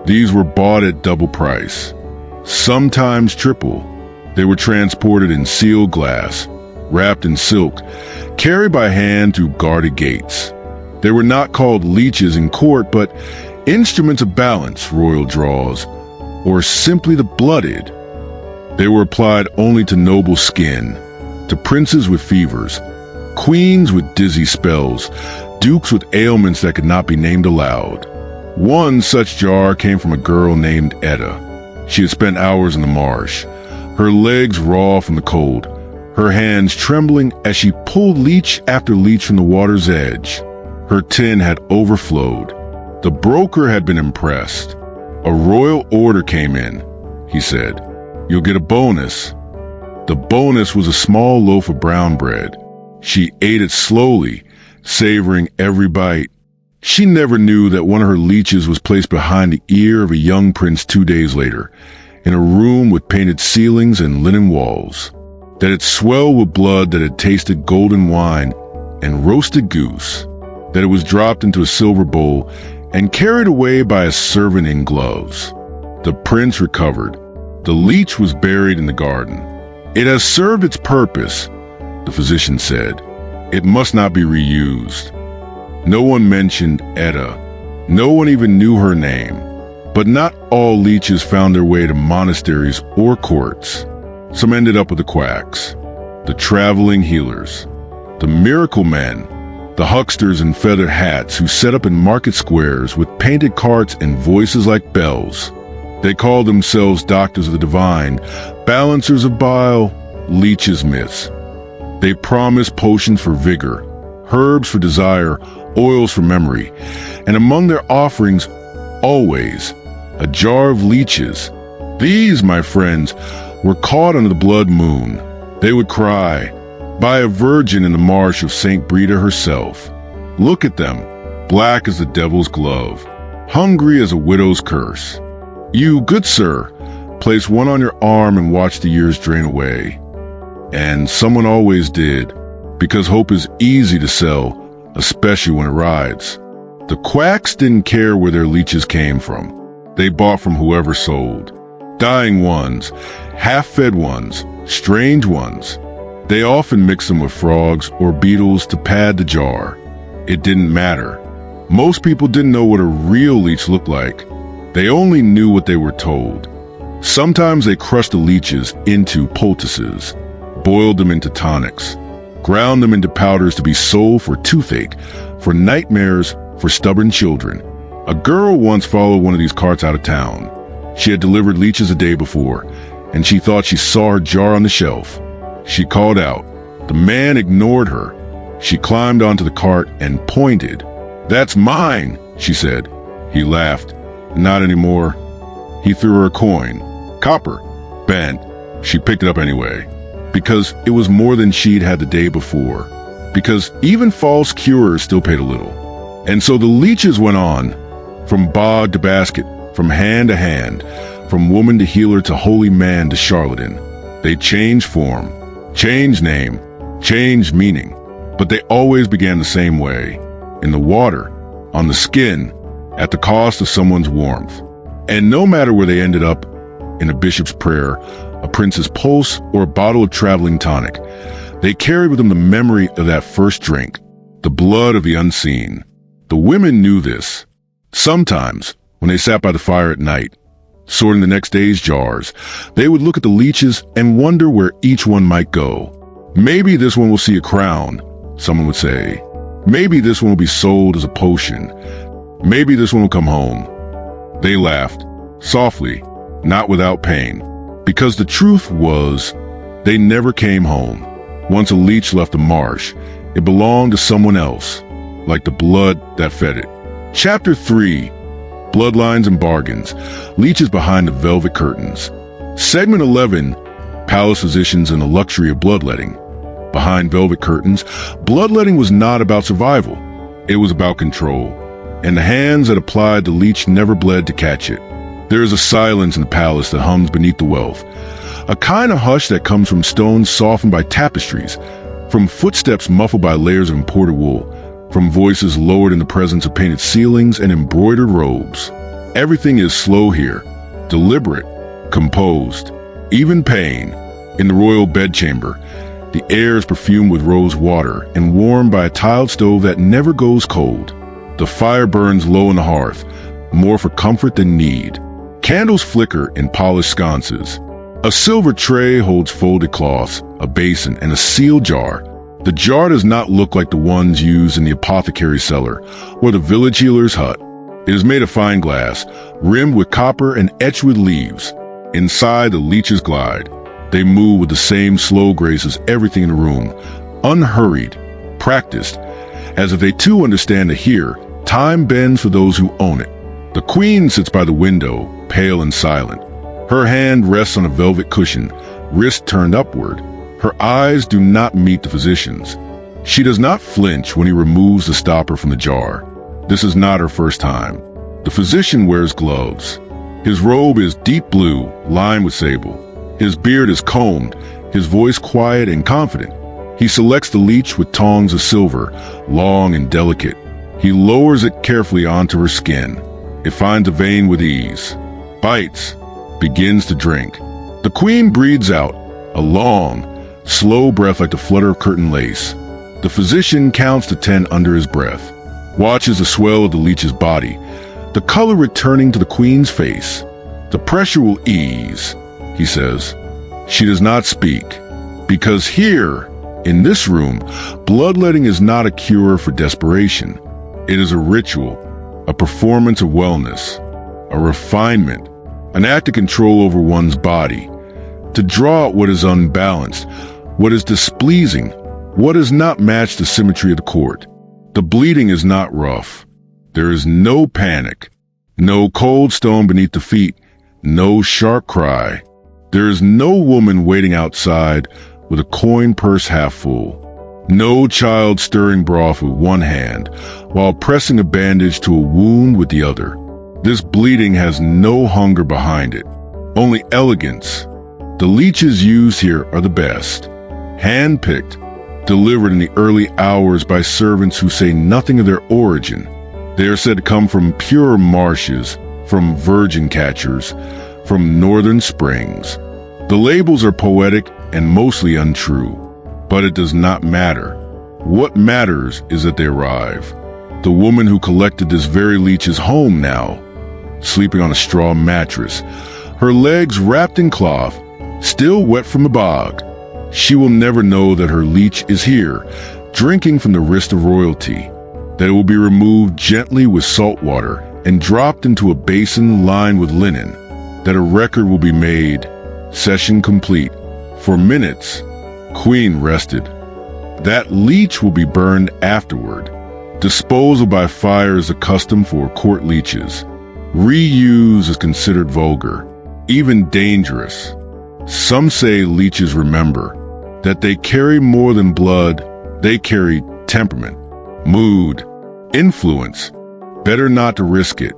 These were bought at double price, sometimes triple. They were transported in sealed glass, wrapped in silk, carried by hand through guarded gates. They were not called leeches in court, but instruments of balance, royal draws, or simply the blooded. They were applied only to noble skin, to princes with fevers, queens with dizzy spells, dukes with ailments that could not be named aloud. One such jar came from a girl named Etta. She had spent hours in the marsh, her legs raw from the cold, her hands trembling as she pulled leech after leech from the water's edge. Her tin had overflowed. The broker had been impressed. A royal order came in, he said. You'll get a bonus. The bonus was a small loaf of brown bread. She ate it slowly, savoring every bite. She never knew that one of her leeches was placed behind the ear of a young prince 2 days later, in a room with painted ceilings and linen walls, that it swelled with blood that had tasted golden wine and roasted goose, that it was dropped into a silver bowl and carried away by a servant in gloves. The prince recovered. The leech was buried in the garden. It has served its purpose, the physician said. It must not be reused. No one mentioned Etta. No one even knew her name. But not all leeches found their way to monasteries or courts. Some ended up with the quacks, the traveling healers, the miracle men, the hucksters in feathered hats who set up in market squares with painted carts and voices like bells. They called themselves doctors of the divine, balancers of bile, leeches myths. They promised potions for vigor, herbs for desire, oils for memory, and among their offerings, always, a jar of leeches. These, my friends, were caught under the blood moon. They would cry, by a virgin in the marsh of St. Breda herself. Look at them, black as the devil's glove, hungry as a widow's curse. You, good sir, place one on your arm and watch the years drain away. And someone always did, because hope is easy to sell, especially when it rides. The quacks didn't care where their leeches came from. They bought from whoever sold. Dying ones, half-fed ones, strange ones. They often mixed them with frogs or beetles to pad the jar. It didn't matter. Most people didn't know what a real leech looked like. They only knew what they were told. Sometimes they crushed the leeches into poultices, boiled them into tonics, ground them into powders to be sold for toothache, for nightmares, for stubborn children. A girl once followed one of these carts out of town. She had delivered leeches a day before, and she thought she saw her jar on the shelf. She called out. The man ignored her. She climbed onto the cart and pointed. "That's mine," she said. He laughed. "Not anymore." He threw her a coin. Copper. Bent. She picked it up anyway. Because it was more than she'd had the day before. Because even false curers still paid a little. And so the leeches went on. From bog to basket, from hand to hand, from woman to healer to holy man to charlatan. They changed form, changed name, changed meaning. But they always began the same way. In the water, on the skin, at the cost of someone's warmth. And no matter where they ended up, in a bishop's prayer, a prince's pulse, or a bottle of traveling tonic, they carried with them the memory of that first drink, the blood of the unseen. The women knew this. Sometimes, when they sat by the fire at night, sorting the next day's jars, they would look at the leeches and wonder where each one might go. Maybe this one will see a crown, someone would say. Maybe this one will be sold as a potion. Maybe this one will come home. They laughed, softly, not without pain, because the truth was, they never came home. Once a leech left the marsh, it belonged to someone else, like the blood that fed it. Chapter 3. Bloodlines and bargains, leeches behind the velvet curtains. Segment 11, Palace Physicians and the Luxury of Bloodletting. Behind velvet curtains, bloodletting was not about survival. It was about control, and the hands that applied the leech never bled to catch it. There is a silence in the palace that hums beneath the wealth, a kind of hush that comes from stones softened by tapestries, from footsteps muffled by layers of imported wool, from voices lowered in the presence of painted ceilings and embroidered robes. Everything is slow here, deliberate, composed. Even pain. In the royal bedchamber, the air is perfumed with rose water and warmed by a tiled stove that never goes cold. The fire burns low on the hearth, more for comfort than need. Candles flicker in polished sconces. A silver tray holds folded cloths, a basin, and a sealed jar. The jar does not look like the ones used in the apothecary's cellar or the village healer's hut. It is made of fine glass, rimmed with copper and etched with leaves. Inside, the leeches glide. They move with the same slow grace as everything in the room, unhurried, practiced, as if they too understand that here, time bends for those who own it. The queen sits by the window, pale and silent. Her hand rests on a velvet cushion, wrist turned upward. Her eyes do not meet the physician's. She does not flinch when he removes the stopper from the jar. This is not her first time. The physician wears gloves. His robe is deep blue, lined with sable. His beard is combed, his voice quiet and confident. He selects the leech with tongs of silver, long and delicate. He lowers it carefully onto her skin. It finds a vein with ease. Bites. Begins to drink. The queen breathes out, a long, slow breath like the flutter of curtain lace. The physician counts to 10 under his breath, watches the swell of the leech's body, the color returning to the queen's face. The pressure will ease, he says. She does not speak, because here, in this room, bloodletting is not a cure for desperation. It is a ritual, a performance of wellness, a refinement, an act of control over one's body, to draw out what is unbalanced, what is displeasing, what does not match the symmetry of the court. The bleeding is not rough. There is no panic, no cold stone beneath the feet, no sharp cry. There is no woman waiting outside with a coin purse half full. No child stirring broth with one hand while pressing a bandage to a wound with the other. This bleeding has no hunger behind it, only elegance. The leeches used here are the best, hand-picked, delivered in the early hours by servants who say nothing of their origin. They are said to come from pure marshes, from virgin catchers, from northern springs. The labels are poetic and mostly untrue, but it does not matter. What matters is that they arrive. The woman who collected this very leech is home now, sleeping on a straw mattress, her legs wrapped in cloth, still wet from the bog. She will never know that her leech is here, drinking from the wrist of royalty, that it will be removed gently with salt water and dropped into a basin lined with linen, that a record will be made, session complete. For minutes, queen rested. That leech will be burned afterward. Disposal by fire is a custom for court leeches. Reuse is considered vulgar, even dangerous. Some say leeches remember that they carry more than blood, they carry temperament, mood, influence. Better not to risk it.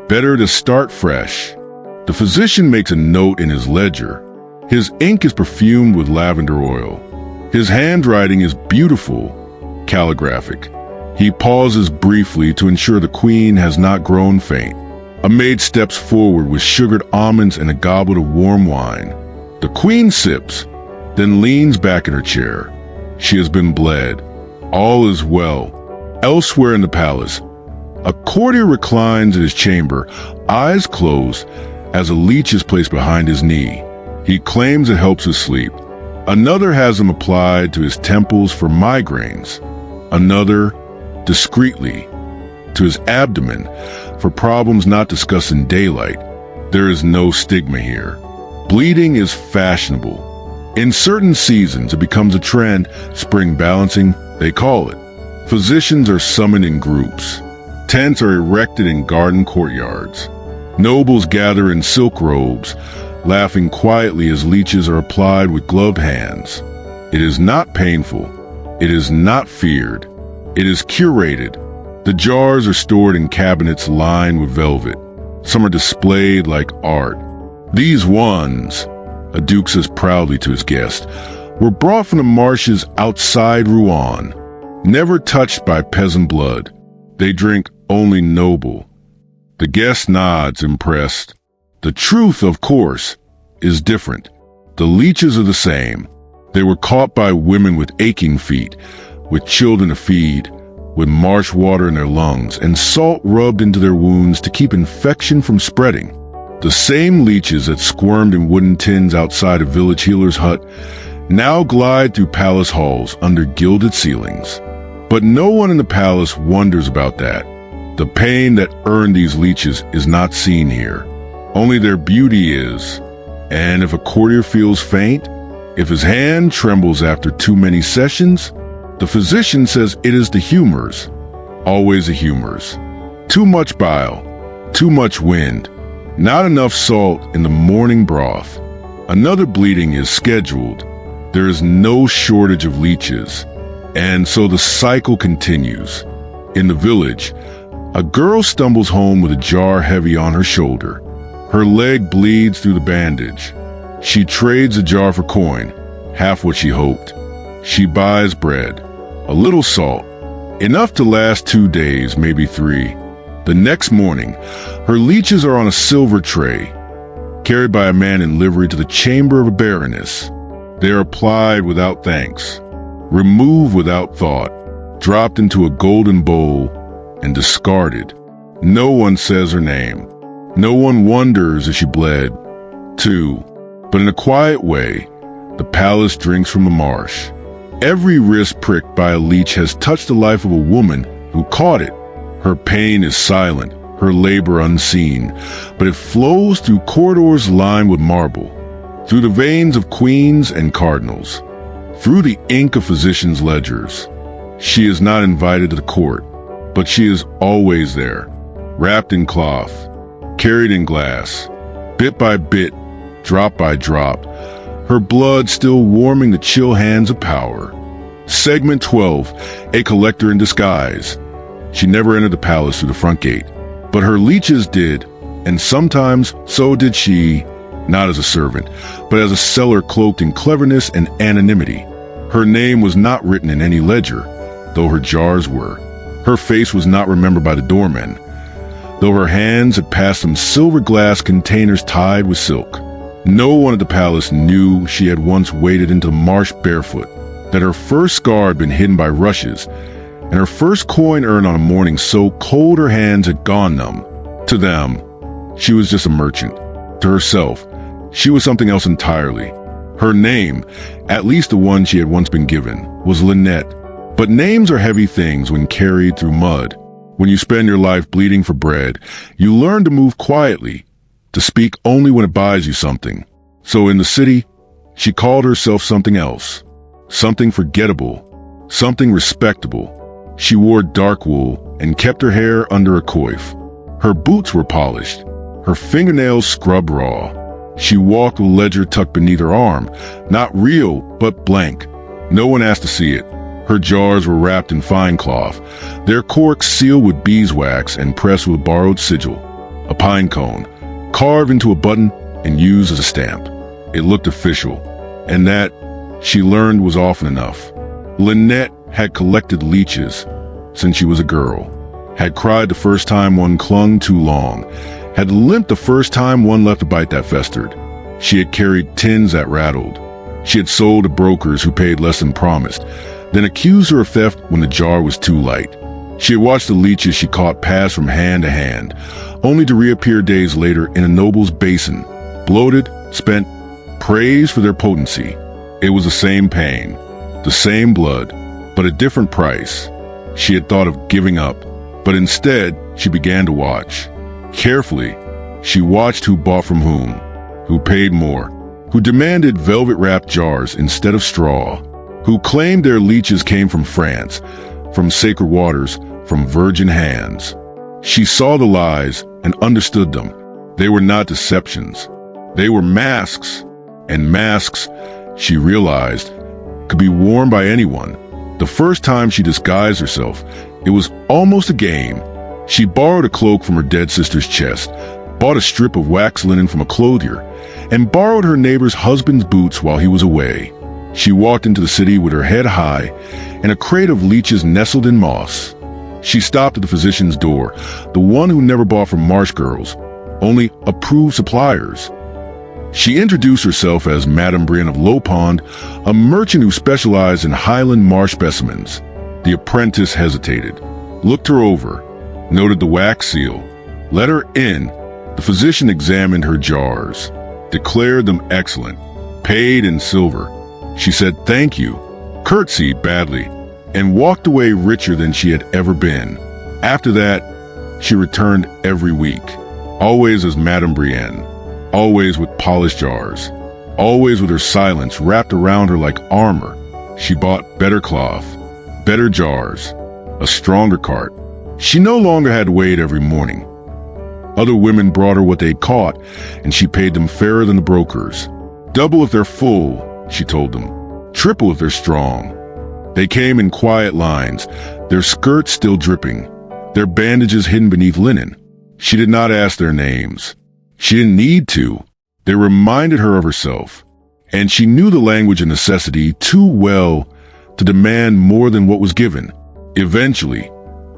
Better to start fresh. The physician makes a note in his ledger. His ink is perfumed with lavender oil. His handwriting is beautiful, calligraphic. He pauses briefly to ensure the queen has not grown faint. A maid steps forward with sugared almonds and a goblet of warm wine. The queen sips, then leans back in her chair. She has been bled. All is well. Elsewhere in the palace, a courtier reclines in his chamber, eyes closed, as a leech is placed behind his knee. He claims it helps his sleep. Another has them applied to his temples for migraines. Another, discreetly, to his abdomen for problems not discussed in daylight. There is no stigma here. Bleeding is fashionable. In certain seasons, it becomes a trend, spring balancing, they call it. Physicians are summoned in groups. Tents are erected in garden courtyards. Nobles gather in silk robes, laughing quietly as leeches are applied with gloved hands. It is not painful. It is not feared. It is curated. The jars are stored in cabinets lined with velvet. Some are displayed like art. These ones, a duke says proudly to his guest, were brought from the marshes outside Rouen, never touched by peasant blood. They drink only noble. The guest nods, impressed. The truth, of course, is different. The leeches are the same. They were caught by women with aching feet, with children to feed, with marsh water in their lungs, and salt rubbed into their wounds to keep infection from spreading. The same leeches that squirmed in wooden tins outside a village healer's hut now glide through palace halls under gilded ceilings. But no one in the palace wonders about that. The pain that earned these leeches is not seen here. Only their beauty is. And if a courtier feels faint, if his hand trembles after too many sessions, the physician says it is the humors, always the humors. Too much bile, too much wind, not enough salt in the morning broth. Another bleeding is scheduled. There is no shortage of leeches, and so the cycle continues. In the village, a girl stumbles home with a jar heavy on her shoulder. Her leg bleeds through the bandage. She trades the jar for coin, half what she hoped. She buys bread, a little salt, enough to last 2 days, maybe 3. The next morning, her leeches are on a silver tray, carried by a man in livery to the chamber of a baroness. They are applied without thanks, removed without thought, dropped into a golden bowl, and discarded. No one says her name. No one wonders if she bled, too. But in a quiet way, the palace drinks from the marsh. Every wrist pricked by a leech has touched the life of a woman who caught it. Her pain is silent, her labor unseen, but it flows through corridors lined with marble, through the veins of queens and cardinals, through the ink of physicians' ledgers. She is not invited to the court, but she is always there, wrapped in cloth, carried in glass, bit by bit, drop by drop, her blood still warming the chill hands of power. Segment 12, a collector in disguise. She never entered the palace through the front gate, but her leeches did, and sometimes so did she, not as a servant, but as a seller cloaked in cleverness and anonymity. Her name was not written in any ledger, though her jars were. Her face was not remembered by the doormen, though her hands had passed some silver glass containers tied with silk. No one at the palace knew she had once waded into the marsh barefoot, that her first scar had been hidden by rushes, and her first coin earned on a morning so cold her hands had gone numb. To them, she was just a merchant. To herself, she was something else entirely. Her name, at least the one she had once been given, was Lynette. But names are heavy things when carried through mud. When you spend your life bleeding for bread, you learn to move quietly, to speak only when it buys you something. So in the city, she called herself something else, something forgettable, something respectable. She wore dark wool and kept her hair under a coif. Her boots were polished, her fingernails scrubbed raw. She walked with a ledger tucked beneath her arm, not real, but blank. No one asked to see it. Her jars were wrapped in fine cloth, their corks sealed with beeswax and pressed with a borrowed sigil, a pine cone, carved into a button and used as a stamp. It looked official, and that, she learned, was often enough. Lynette had collected leeches since she was a girl, had cried the first time one clung too long, had limped the first time one left a bite that festered. She had carried tins that rattled. She had sold to brokers who paid less than promised, then accused her of theft when the jar was too light. She had watched the leeches she caught pass from hand to hand, only to reappear days later in a noble's basin, bloated, spent, praised for their potency. It was the same pain, the same blood, but a different price. She had thought of giving up, but instead she began to watch. Carefully, she watched who bought from whom, who paid more, who demanded velvet-wrapped jars instead of straw, who claimed their leeches came from France, from sacred waters, from virgin hands. She saw the lies and understood them. They were not deceptions. They were masks, and masks, she realized, could be worn by anyone. The first time she disguised herself, it was almost a game. She borrowed a cloak from her dead sister's chest, bought a strip of wax linen from a clothier, and borrowed her neighbor's husband's boots while he was away. She walked into the city with her head high and a crate of leeches nestled in moss. She stopped at the physician's door, the one who never bought from marsh girls, only approved suppliers. She introduced herself as Madame Brienne of Low Pond, a merchant who specialized in Highland marsh specimens. The apprentice hesitated, looked her over, noted the wax seal, let her in. The physician examined her jars, declared them excellent, paid in silver. She said thank you, curtsied badly, and walked away richer than she had ever been. After that, she returned every week, always as Madame Brienne, always with polished jars, always with her silence wrapped around her like armor. She bought better cloth, better jars, a stronger cart. She no longer had to wait every morning. Other women brought her what they caught, and she paid them fairer than the brokers. Double if they're full, she told them. Triple if they're strong. They came in quiet lines, their skirts still dripping, their bandages hidden beneath linen. She did not ask their names. She didn't need to. They reminded her of herself, and she knew the language of necessity too well to demand more than what was given. Eventually,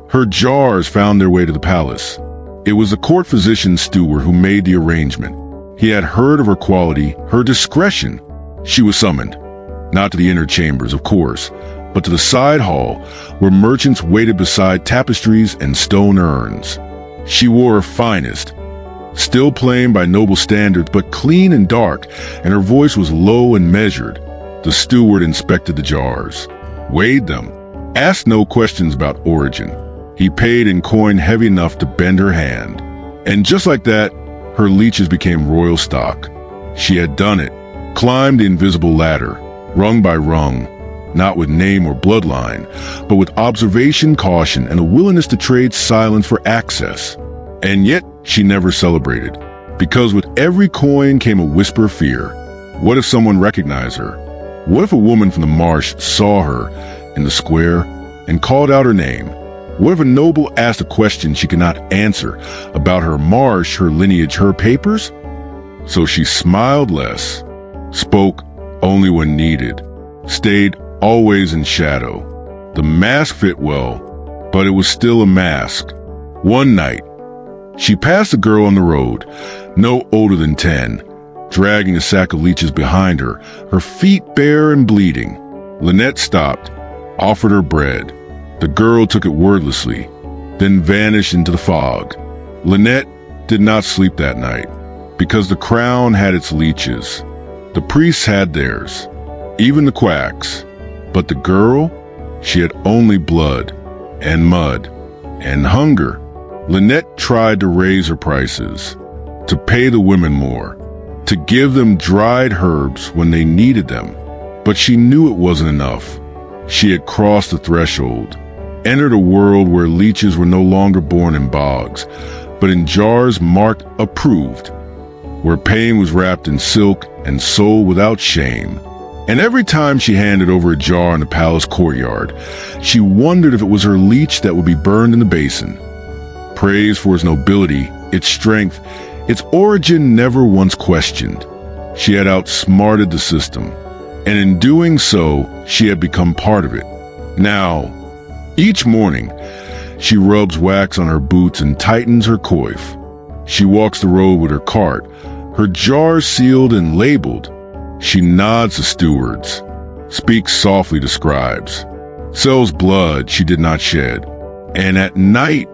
her jars found their way to the palace. It was the court physician's steward who made the arrangement. He had heard of her quality, her discretion. She was summoned, not to the inner chambers, of course, but to the side hall where merchants waited beside tapestries and stone urns. She wore her finest, still plain by noble standards, but clean and dark, and her voice was low and measured. The steward inspected the jars, weighed them, asked no questions about origin. He paid in coin heavy enough to bend her hand. And just like that, her leeches became royal stock. She had done it, climbed the invisible ladder, rung by rung, not with name or bloodline, but with observation, caution, and a willingness to trade silence for access. And yet, she never celebrated, because with every coin came a whisper of fear. What if someone recognized her? What if a woman from the marsh saw her in the square and called out her name? What if a noble asked a question she could not answer about her marsh, her lineage, her papers? So she smiled less, spoke only when needed, stayed always in shadow. The mask fit well, but it was still a mask. One night, she passed a girl on the road, no older than 10, dragging a sack of leeches behind her, her feet bare and bleeding. Lynette stopped, offered her bread. The girl took it wordlessly, then vanished into the fog. Lynette did not sleep that night, because the crown had its leeches. The priests had theirs, even the quacks. But the girl, she had only blood, and mud, and hunger. Lynette tried to raise her prices, to pay the women more, to give them dried herbs when they needed them. But she knew it wasn't enough. She had crossed the threshold, entered a world where leeches were no longer born in bogs, but in jars marked approved, where pain was wrapped in silk and sold without shame. And every time she handed over a jar in the palace courtyard, she wondered if it was her leech that would be burned in the basin. Praised for its nobility, its strength, its origin never once questioned. She had outsmarted the system, and in doing so, she had become part of it. Now, each morning, she rubs wax on her boots and tightens her coif. She walks the road with her cart, her jars sealed and labeled. She nods to stewards, speaks softly to scribes, sells blood she did not shed. And at night,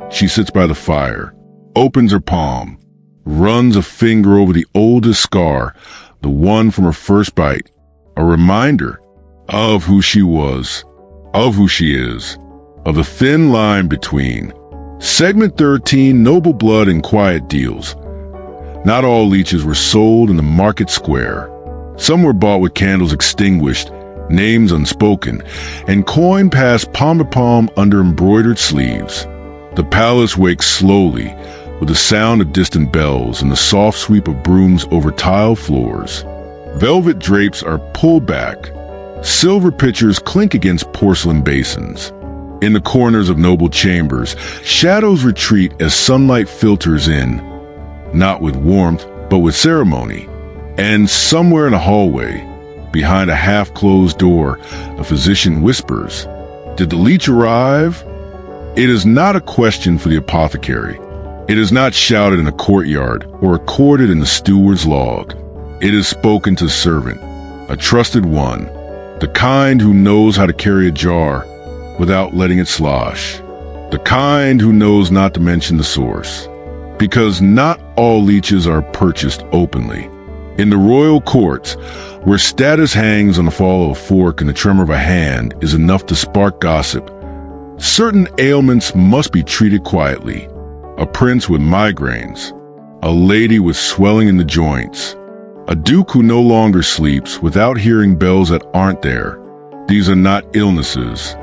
she sits by the fire, opens her palm, runs a finger over the oldest scar, the one from her first bite, a reminder of who she was, of who she is, of the thin line between. Segment 13, Noble Blood and Quiet Deals. Not all leeches were sold in the market square. Some were bought with candles extinguished, names unspoken, and coin passed palm to palm under embroidered sleeves. The palace wakes slowly, with the sound of distant bells and the soft sweep of brooms over tile floors. Velvet drapes are pulled back. Silver pitchers clink against porcelain basins. In the corners of noble chambers, shadows retreat as sunlight filters in, not with warmth, but with ceremony. And somewhere in a hallway, behind a half-closed door, a physician whispers, "Did the leech arrive?" It is not a question for the apothecary. It is not shouted in a courtyard or recorded in the steward's log. It is spoken to the servant, a trusted one, the kind who knows how to carry a jar without letting it slosh, the kind who knows not to mention the source. Because not all leeches are purchased openly. In the royal courts, where status hangs on the fall of a fork and the tremor of a hand is enough to spark gossip, certain ailments must be treated quietly. A prince with migraines, a lady with swelling in the joints, a duke who no longer sleeps without hearing bells that aren't there. These are not illnesses,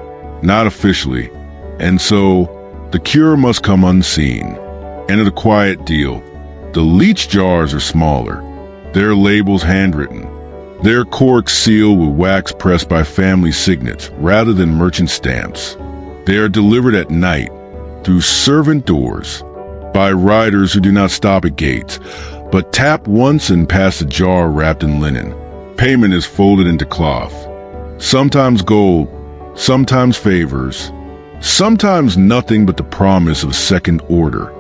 not officially, and so the cure must come unseen. Enter the quiet deal. The leech jars are smaller, their labels handwritten, their corks sealed with wax pressed by family signets rather than merchant stamps. They are delivered at night, through servant doors, by riders who do not stop at gates, but tap once and pass a jar wrapped in linen. Payment is folded into cloth. Sometimes gold, sometimes favors, sometimes nothing but the promise of a second order.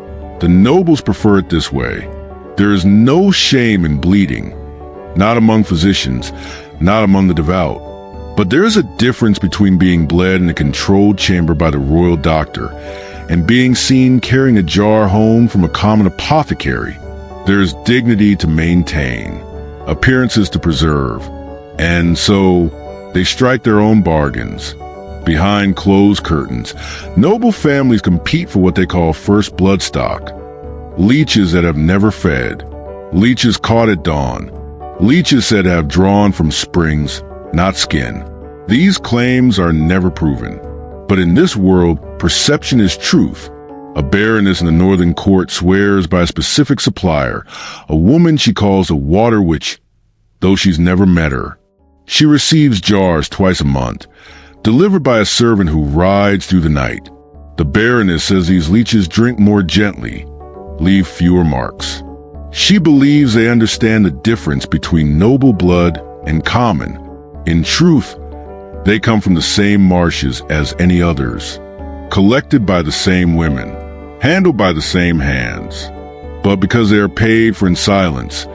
The nobles prefer it this way. There is no shame in bleeding, not among physicians, not among the devout. But there is a difference between being bled in a controlled chamber by the royal doctor and being seen carrying a jar home from a common apothecary. There is dignity to maintain, appearances to preserve, and so they strike their own bargains. Behind closed curtains, noble families compete for what they call first blood stock. Leeches that have never fed, leeches caught at dawn, leeches that have drawn from springs, not skin. These claims are never proven. But in this world, perception is truth. A baroness in the northern court swears by a specific supplier, a woman she calls a water witch, though she's never met her. She receives jars twice a month, delivered by a servant who rides through the night. The baroness says these leeches drink more gently, leave fewer marks. She believes they understand the difference between noble blood and common. In truth, they come from the same marshes as any others, collected by the same women, handled by the same hands. But because they are paid for in silence,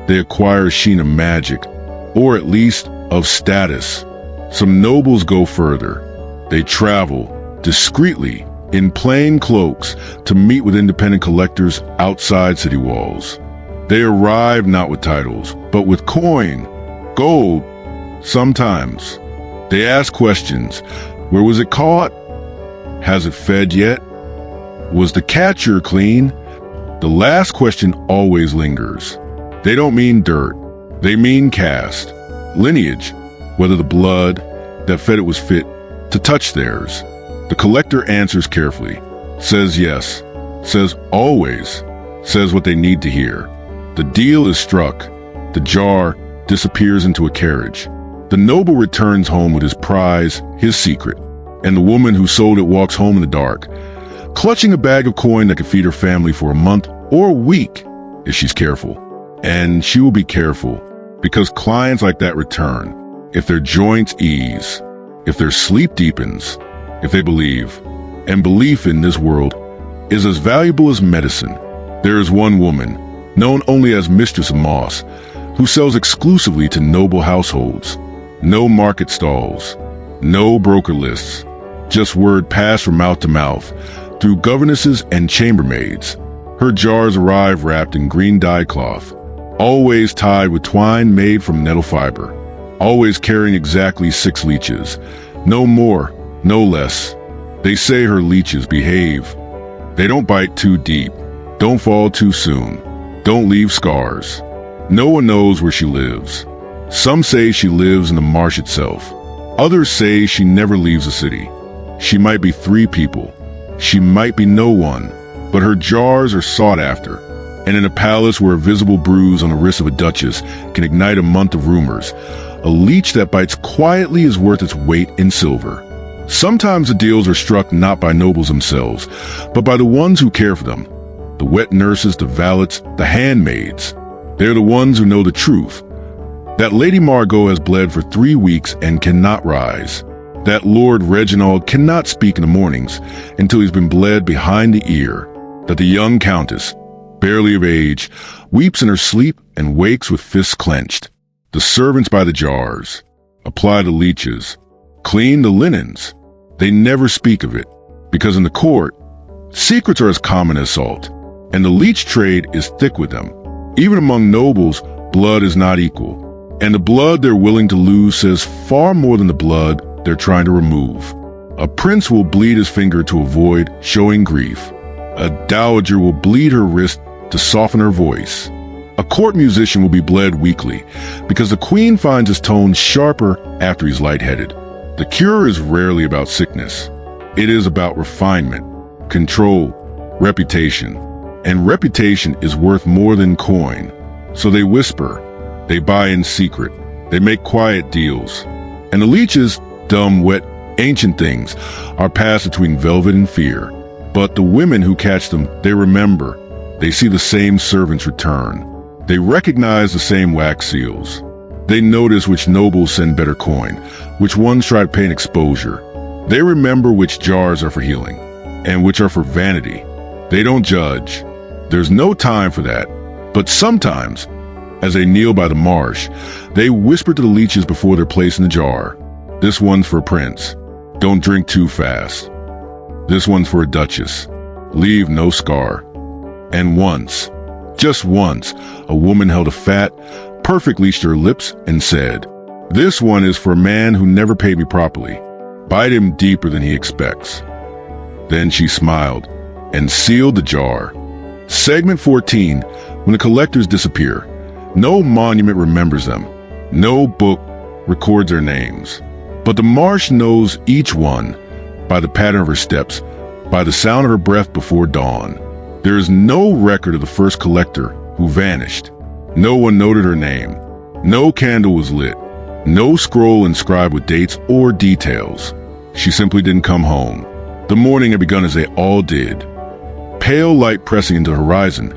they acquire a sheen of magic, or at least of status. Some nobles go further. They travel, discreetly, in plain cloaks, to meet with independent collectors outside city walls. They arrive not with titles, but with coin, gold, sometimes. They ask questions. Where was it caught? Has it fed yet? Was the catcher clean? The last question always lingers. They don't mean dirt. They mean caste, lineage, whether the blood that fed it was fit to touch theirs. The collector answers carefully, says yes, says always, says what they need to hear. The deal is struck. The jar disappears into a carriage. The noble returns home with his prize, his secret, and the woman who sold it walks home in the dark, clutching a bag of coin that could feed her family for a month or a week if she's careful. And she will be careful, because clients like that return if their joints ease, if their sleep deepens, if they believe. And belief in this world is as valuable as medicine. There is one woman, known only as Mistress of Moss, who sells exclusively to noble households. No market stalls, no broker lists, just word passed from mouth to mouth through governesses and chambermaids. Her jars arrive wrapped in green dye cloth, always tied with twine made from nettle fiber, always carrying exactly 6 leeches, no more, no less. They say her leeches behave. They don't bite too deep, don't fall too soon, don't leave scars. No one knows where she lives. Some say she lives in the marsh itself. Others say she never leaves the city. She might be 3 people. She might be no one. but her jars are sought after. And in a palace where a visible bruise on the wrist of a duchess can ignite a month of rumors, a leech that bites quietly is worth its weight in silver. Sometimes the deals are struck not by nobles themselves, but by the ones who care for them. The wet nurses, the valets, the handmaids. They're the ones who know the truth. That Lady Margot has bled for 3 weeks and cannot rise. That Lord Reginald cannot speak in the mornings until he's been bled behind the ear. That the young countess, barely of age, weeps in her sleep and wakes with fists clenched. The servants by the jars, apply the leeches, clean the linens. They never speak of it, because in the court, secrets are as common as salt, and the leech trade is thick with them. Even among nobles, blood is not equal, and the blood they're willing to lose says far more than the blood they're trying to remove. A prince will bleed his finger to avoid showing grief. A dowager will bleed her wrist to soften her voice. A court musician will be bled weekly because the queen finds his tone sharper after he's lightheaded. The cure is rarely about sickness. It is about refinement, control, reputation. And reputation is worth more than coin. So they whisper, they buy in secret, they make quiet deals. And the leeches, dumb, wet, ancient things, are passed between velvet and fear. But the women who catch them, they remember. They see the same servants return. They recognize the same wax seals. They notice which nobles send better coin, which ones try to pay an exposure. They remember which jars are for healing, and which are for vanity. They don't judge. There's no time for that. But sometimes, as they kneel by the marsh, they whisper to the leeches before they're placed in the jar. This one's for a prince. Don't drink too fast. This one's for a duchess. Leave no scar. And once, just once, a woman held a fat, perfect leech to her lips and said, "This one is for a man who never paid me properly. Bite him deeper than he expects." Then she smiled and sealed the jar. Segment 14, when the collectors disappear. No monument remembers them. No book records their names. But the marsh knows each one by the pattern of her steps, by the sound of her breath before dawn. There is no record of the first collector who vanished. No one noted her name. No candle was lit. No scroll inscribed with dates or details. She simply didn't come home. The morning had begun as they all did. Pale light pressing into the horizon,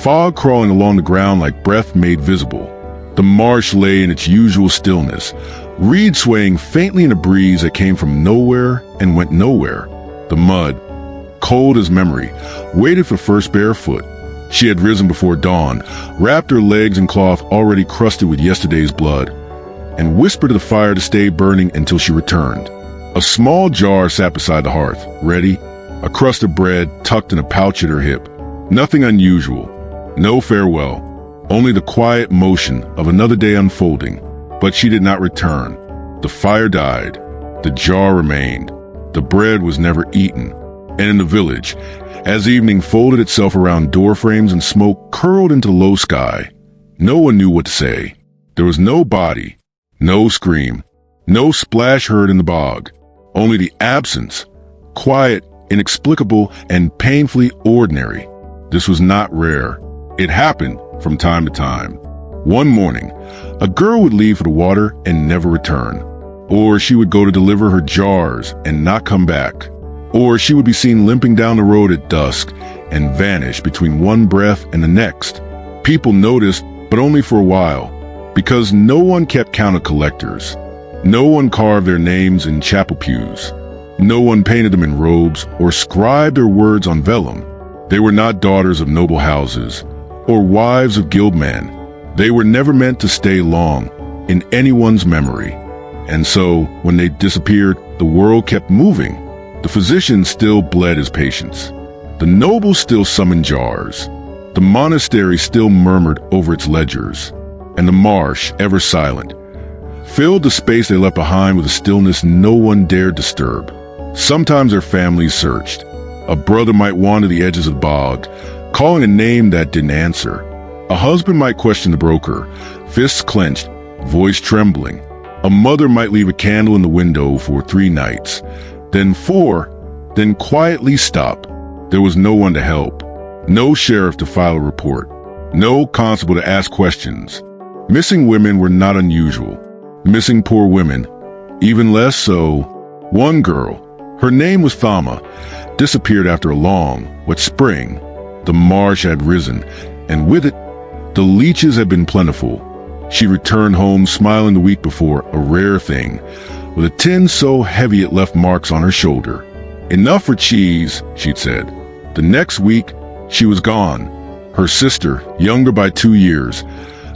fog crawling along the ground like breath made visible. The marsh lay in its usual stillness, reeds swaying faintly in a breeze that came from nowhere and went nowhere. The mud, cold as memory, waited for first barefoot. She had risen before dawn, wrapped her legs in cloth already crusted with yesterday's blood, and whispered to the fire to stay burning until she returned. A small jar sat beside the hearth, ready, a crust of bread tucked in a pouch at her hip. Nothing unusual, no farewell, only the quiet motion of another day unfolding. But she did not return. The fire died. The jar remained. The bread was never eaten. And in the village, as evening folded itself around door frames and smoke curled into the low sky, no one knew what to say. There was no body, no scream, no splash heard in the bog, only the absence, quiet, inexplicable, and painfully ordinary. This was not rare. It happened from time to time. One morning, a girl would leave for the water and never return. Or she would go to deliver her jars and not come back. Or she would be seen limping down the road at dusk and vanish between one breath and the next. People noticed, but only for a while, because no one kept count of collectors. No one carved their names in chapel pews. No one painted them in robes or scribed their words on vellum. They were not daughters of noble houses or wives of guildmen. They were never meant to stay long in anyone's memory. And so, when they disappeared, the world kept moving. The physician still bled his patients. The nobles still summoned jars. The monastery still murmured over its ledgers. And the marsh, ever silent, filled the space they left behind with a stillness no one dared disturb. Sometimes their families searched. A brother might wander the edges of the bog, calling a name that didn't answer. A husband might question the broker, fists clenched, voice trembling. A mother might leave a candle in the window for 3 nights, then 4, then quietly stop. There was no one to help. No sheriff to file a report. No constable to ask questions. Missing women were not unusual. Missing poor women, even less so. One girl, her name was Thama, disappeared after a long, wet spring. The marsh had risen, and with it, the leeches had been plentiful. She returned home smiling the week before, a rare thing, with a tin so heavy it left marks on her shoulder. Enough for cheese, she'd said. The next week, she was gone. Her sister, younger by 2 years,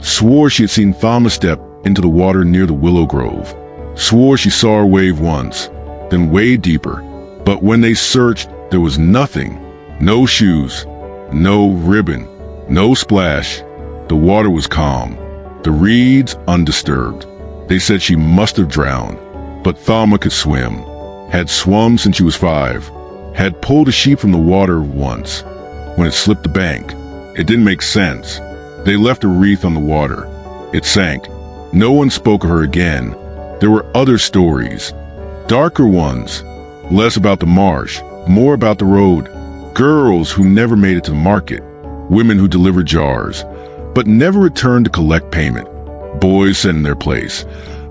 swore she had seen Thama step into the water near the willow grove. Swore she saw her wave once, then wade deeper. But when they searched, there was nothing. No shoes, no ribbon, no splash. The water was calm, the reeds undisturbed. They said she must have drowned, but Thama could swim, had swum since she was 5, had pulled a sheep from the water once, when it slipped the bank. It didn't make sense. They left a wreath on the water. It sank. No one spoke of her again. There were other stories, darker ones, less about the marsh, more about the road. Girls who never made it to the market, women who delivered jars, but never returned to collect payment. Boys sent in their place,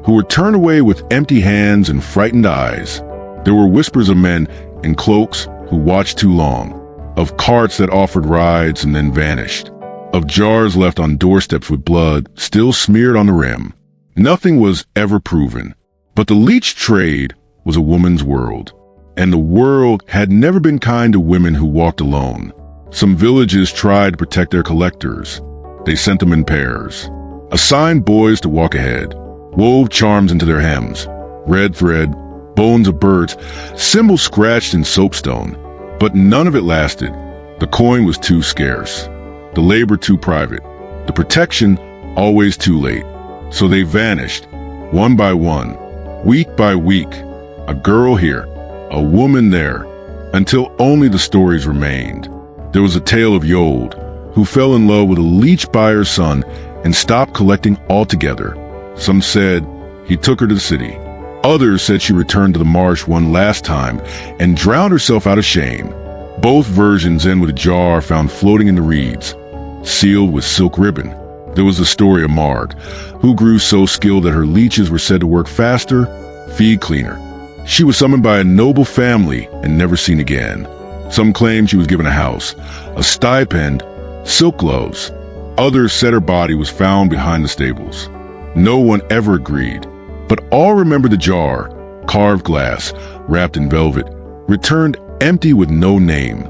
who were turned away with empty hands and frightened eyes. There were whispers of men in cloaks who watched too long, of carts that offered rides and then vanished, of jars left on doorsteps with blood still smeared on the rim. Nothing was ever proven, but the Leech trade was a woman's world, and the world had never been kind to women who walked alone. Some villages tried to protect their collectors. They sent them in pairs, assigned boys to walk ahead, wove charms into their hems, red thread, bones of birds, symbols scratched in soapstone. But none of it lasted. The coin was too scarce, the labor too private, the protection always too late. So they vanished, one by one, week by week, a girl here, a woman there, until only the stories remained. There was a tale of Yold, who fell in love with a leech buyer's son and stopped collecting altogether. Some said he took her to the city. Others said she returned to the marsh one last time and drowned herself out of shame. Both versions end with a jar found floating in the reeds, sealed with silk ribbon. There was the story of Marg, who grew so skilled that her leeches were said to work faster, feed cleaner. She was summoned by a noble family and never seen again. Some claimed she was given a house, a stipend, silk gloves. Others said her body was found behind the stables. No one ever agreed, but all remembered the jar, carved glass, wrapped in velvet, returned empty with no name.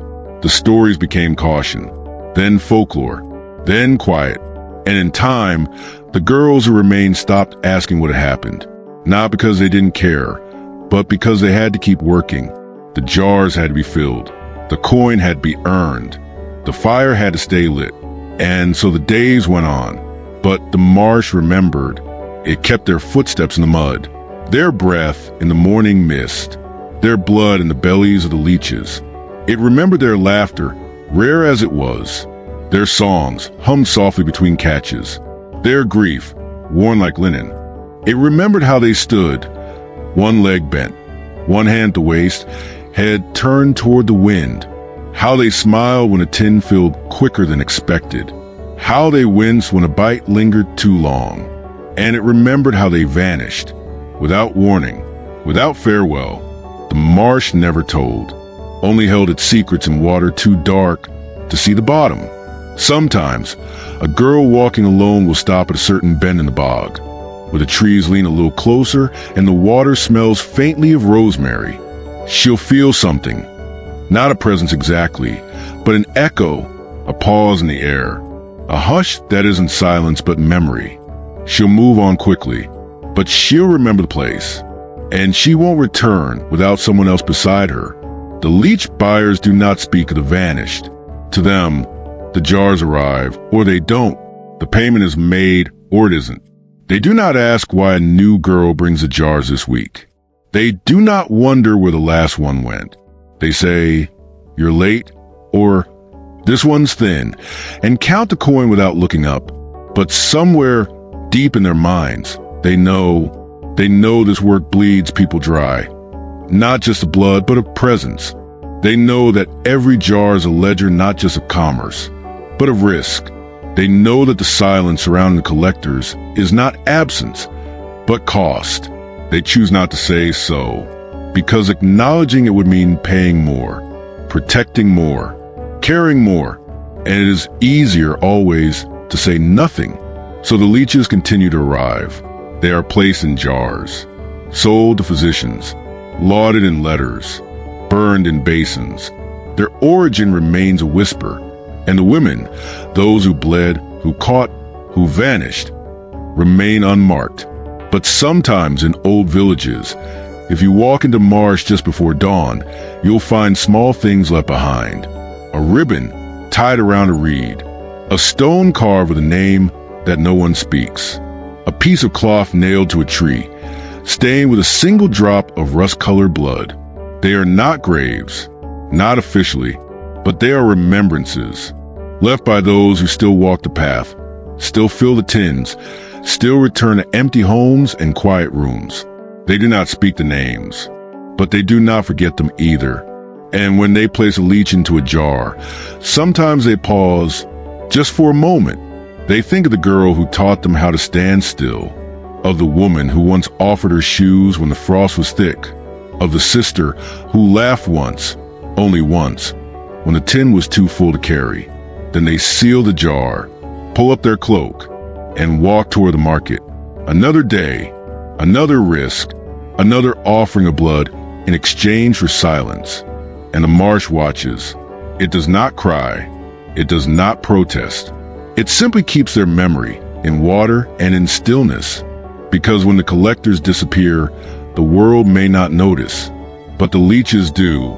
The stories became caution, then folklore, then quiet. And in time, the girls who remained stopped asking what had happened, not because they didn't care, but because they had to keep working. The jars had to be filled. The coin had to be earned. The fire had to stay lit. And so the days went on. But the marsh remembered. It kept their footsteps in the mud, their breath in the morning mist, their blood in the bellies of the leeches. It remembered their laughter, rare as it was, their songs hummed softly between catches, their grief worn like linen. It remembered how they stood, one leg bent, one hand at the waist, head turned toward the wind, how they smiled when a tin filled quicker than expected, how they winced when a bite lingered too long. And it remembered how they vanished, without warning, without farewell. The marsh never told, only held its secrets in water too dark to see the bottom. Sometimes, a girl walking alone will stop at a certain bend in the bog, where the trees lean a little closer and the water smells faintly of rosemary. She'll feel something, not a presence exactly, but an echo, a pause in the air, a hush that isn't silence but memory. She'll move on quickly, but she'll remember the place, and she won't return without someone else beside her. The leech buyers do not speak of the vanished. To them, the jars arrive, or they don't. The payment is made, or it isn't. They do not ask why a new girl brings the jars this week. They do not wonder where the last one went. They say, "You're late," or "This one's thin," and count the coin without looking up. But somewhere deep in their minds, they know this work bleeds people dry. Not just of blood, but of presence. They know that every jar is a ledger not just of commerce, but of risk. They know that the silence surrounding the collectors is not absence, but cost. They choose not to say so, because acknowledging it would mean paying more, protecting more, caring more, and it is easier always to say nothing. So the leeches continue to arrive. They are placed in jars, sold to physicians, lauded in letters, burned in basins. Their origin remains a whisper, and the women, those who bled, who caught, who vanished, remain unmarked. But sometimes in old villages, if you walk into marsh just before dawn, you'll find small things left behind. A ribbon tied around a reed, a stone carved with a name that no one speaks, a piece of cloth nailed to a tree, stained with a single drop of rust-colored blood. They are not graves, not officially, but they are remembrances, left by those who still walk the path, still fill the tins, still return to empty homes and quiet rooms. They do not speak the names, but they do not forget them either. And when they place a leech into a jar, sometimes they pause just for a moment. They think of the girl who taught them how to stand still, of the woman who once offered her shoes when the frost was thick, of the sister who laughed once, only once, when the tin was too full to carry. Then they seal the jar, pull up their cloak, and walk toward the market. Another day, another risk, another offering of blood in exchange for silence. And the marsh watches. It does not cry. It does not protest. It simply keeps their memory in water and in stillness. Because when the collectors disappear, the world may not notice, but the leeches do,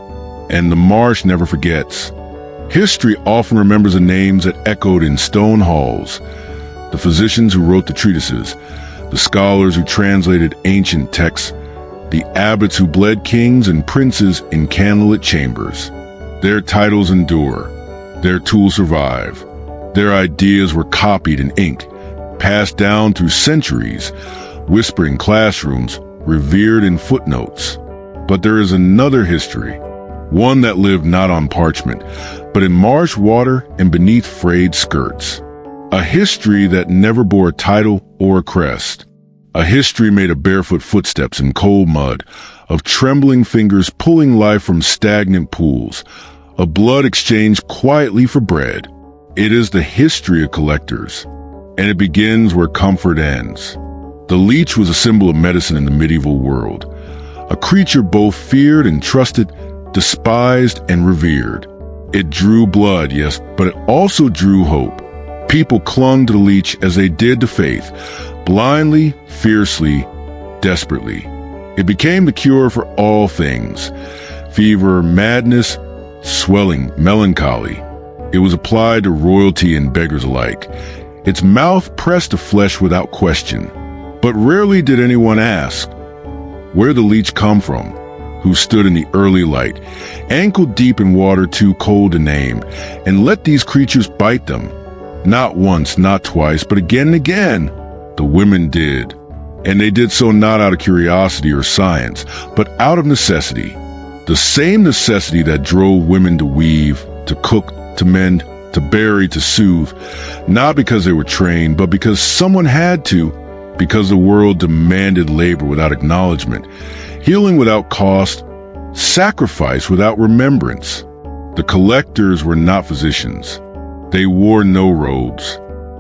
and the marsh never forgets. History often remembers the names that echoed in stone halls, the physicians who wrote the treatises, the scholars who translated ancient texts, the abbots who bled kings and princes in candlelit chambers. Their titles endure, their tools survive, their ideas were copied in ink, passed down through centuries, whispered in classrooms, revered in footnotes. But there is another history, one that lived not on parchment, but in marsh water and beneath frayed skirts. A history that never bore a title or a crest. A history made of barefoot footsteps in cold mud, of trembling fingers pulling life from stagnant pools, of blood exchanged quietly for bread. It is the history of collectors, and it begins where comfort ends. The leech was a symbol of medicine in the medieval world, a creature both feared and trusted, despised and revered. It drew blood, yes, but it also drew hope. People clung to the leech as they did to faith, blindly, fiercely, desperately. It became the cure for all things: fever, madness, swelling, melancholy. It was applied to royalty and beggars alike. Its mouth pressed the flesh without question. But rarely did anyone ask, where the leech come from, who stood in the early light, ankle deep in water too cold to name, and let these creatures bite them. Not once, not twice, but again and again. The women did. And they did so not out of curiosity or science, but out of necessity. The same necessity that drove women to weave, to cook, to mend, to bury, to soothe, not because they were trained, but because someone had to, because the world demanded labor without acknowledgement, healing without cost, sacrifice without remembrance. The collectors were not physicians. They wore no robes.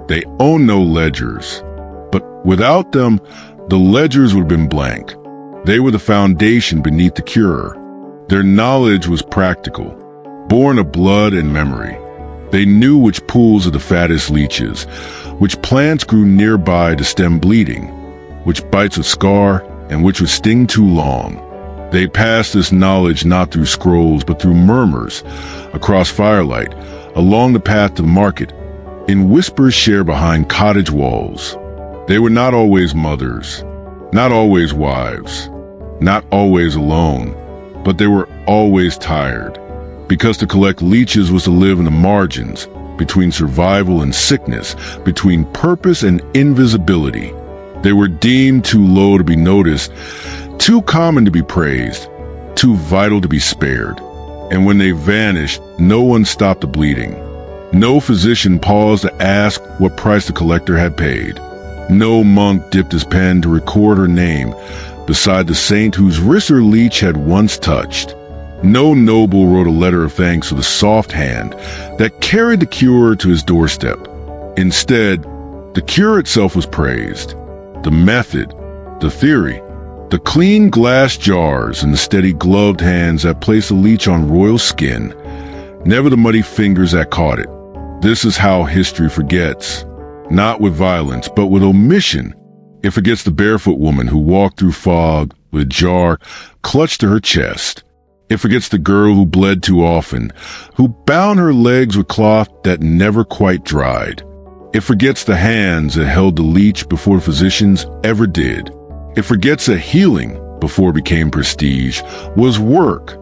They owned no ledgers. But without them, the ledgers would have been blank. They were the foundation beneath the cure. Their knowledge was practical, born of blood and memory. They knew which pools are the fattest leeches, which plants grew nearby to stem bleeding, which bites would scar and which would sting too long. They passed this knowledge not through scrolls but through murmurs, across firelight, along the path to the market, in whispers shared behind cottage walls. They were not always mothers, not always wives, not always alone, but they were always tired, because to collect leeches was to live in the margins, between survival and sickness, between purpose and invisibility. They were deemed too low to be noticed, too common to be praised, too vital to be spared. And when they vanished, no one stopped the bleeding. No physician paused to ask what price the collector had paid. No monk dipped his pen to record her name beside the saint whose wrist her leech had once touched. No noble wrote a letter of thanks with a soft hand that carried the cure to his doorstep. Instead, the cure itself was praised. The method, the theory, the clean glass jars and the steady gloved hands that placed a leech on royal skin, never the muddy fingers that caught it. This is how history forgets. Not with violence, but with omission. It forgets the barefoot woman who walked through fog with a jar clutched to her chest. It forgets the girl who bled too often, who bound her legs with cloth that never quite dried. It forgets the hands that held the leech before physicians ever did. It forgets that healing, before it became prestige, was work.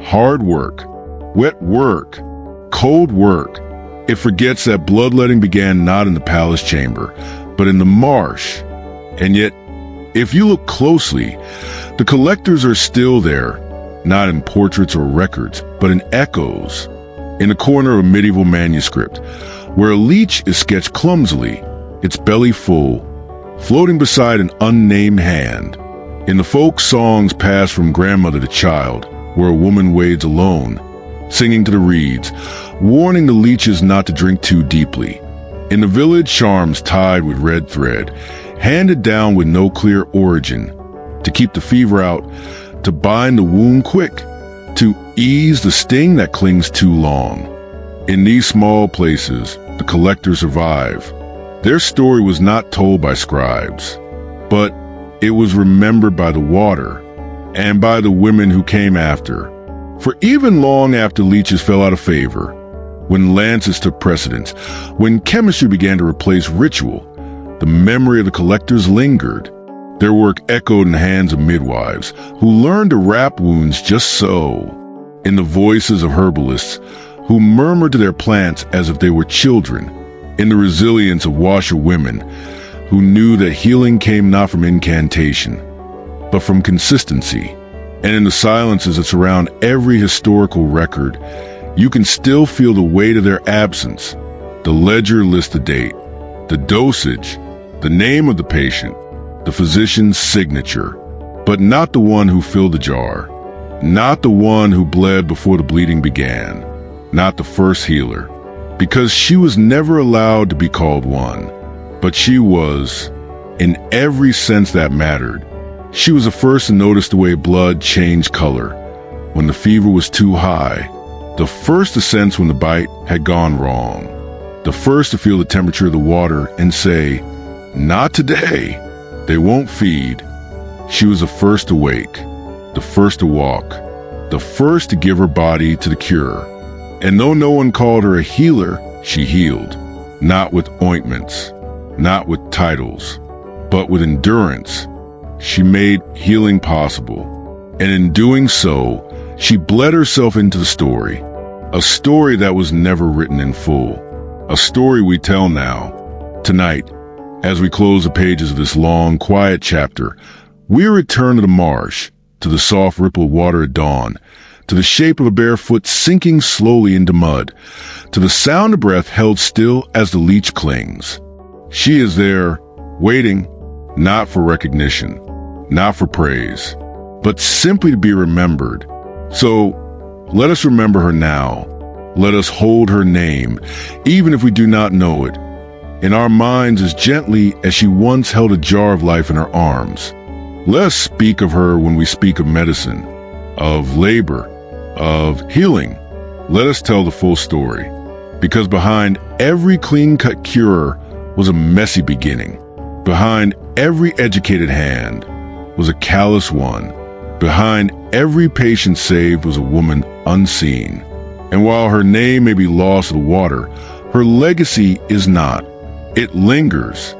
Hard work. Wet work. Cold work. It forgets that bloodletting began not in the palace chamber, but in the marsh. And yet, if you look closely, the collectors are still there, not in portraits or records, but in echoes. In a corner of a medieval manuscript, where a leech is sketched clumsily, its belly full, floating beside an unnamed hand. In the folk songs passed from grandmother to child, where a woman wades alone, singing to the reeds, warning the leeches not to drink too deeply. In the village charms tied with red thread, handed down with no clear origin, to keep the fever out, to bind the wound quick, to ease the sting that clings too long. In these small places, the collectors survive. Their story was not told by scribes, but it was remembered by the water and by the women who came after. For even long after leeches fell out of favor, when lances took precedence, when chemistry began to replace ritual, the memory of the collectors lingered. Their work echoed in the hands of midwives who learned to wrap wounds just so, in the voices of herbalists who murmured to their plants as if they were children, in the resilience of washerwomen who knew that healing came not from incantation, but from consistency. And in the silences that surround every historical record, you can still feel the weight of their absence. The ledger lists the date, the dosage, the name of the patient, the physician's signature, but not the one who filled the jar, not the one who bled before the bleeding began, not the first healer, because she was never allowed to be called one, but she was, in every sense that mattered. She was the first to notice the way blood changed color when the fever was too high, the first to sense when the bite had gone wrong, the first to feel the temperature of the water and say, "Not today, they won't feed." She was the first to wake, the first to walk, the first to give her body to the cure. And though no one called her a healer, she healed, not with ointments, not with titles, but with endurance. She made healing possible, and in doing so, she bled herself into the story, a story that was never written in full, a story we tell now. Tonight, as we close the pages of this long, quiet chapter, we return to the marsh, to the soft ripple of water at dawn, to the shape of a barefoot sinking slowly into mud, to the sound of breath held still as the leech clings. She is there, waiting, not for recognition, not for praise, but simply to be remembered. So, let us remember her now. Let us hold her name, even if we do not know it, in our minds as gently as she once held a jar of life in her arms. Let us speak of her when we speak of medicine, of labor, of healing. Let us tell the full story, because behind every clean-cut cure was a messy beginning. Behind every educated hand was a callous one. Behind every patient saved was a woman unseen. And while her name may be lost to the water, her legacy is not. It lingers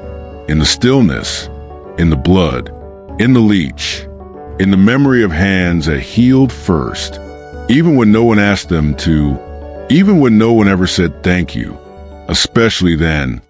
in the stillness, in the blood, in the leech, in the memory of hands that healed first, even when no one asked them to, even when no one ever said thank you, especially then,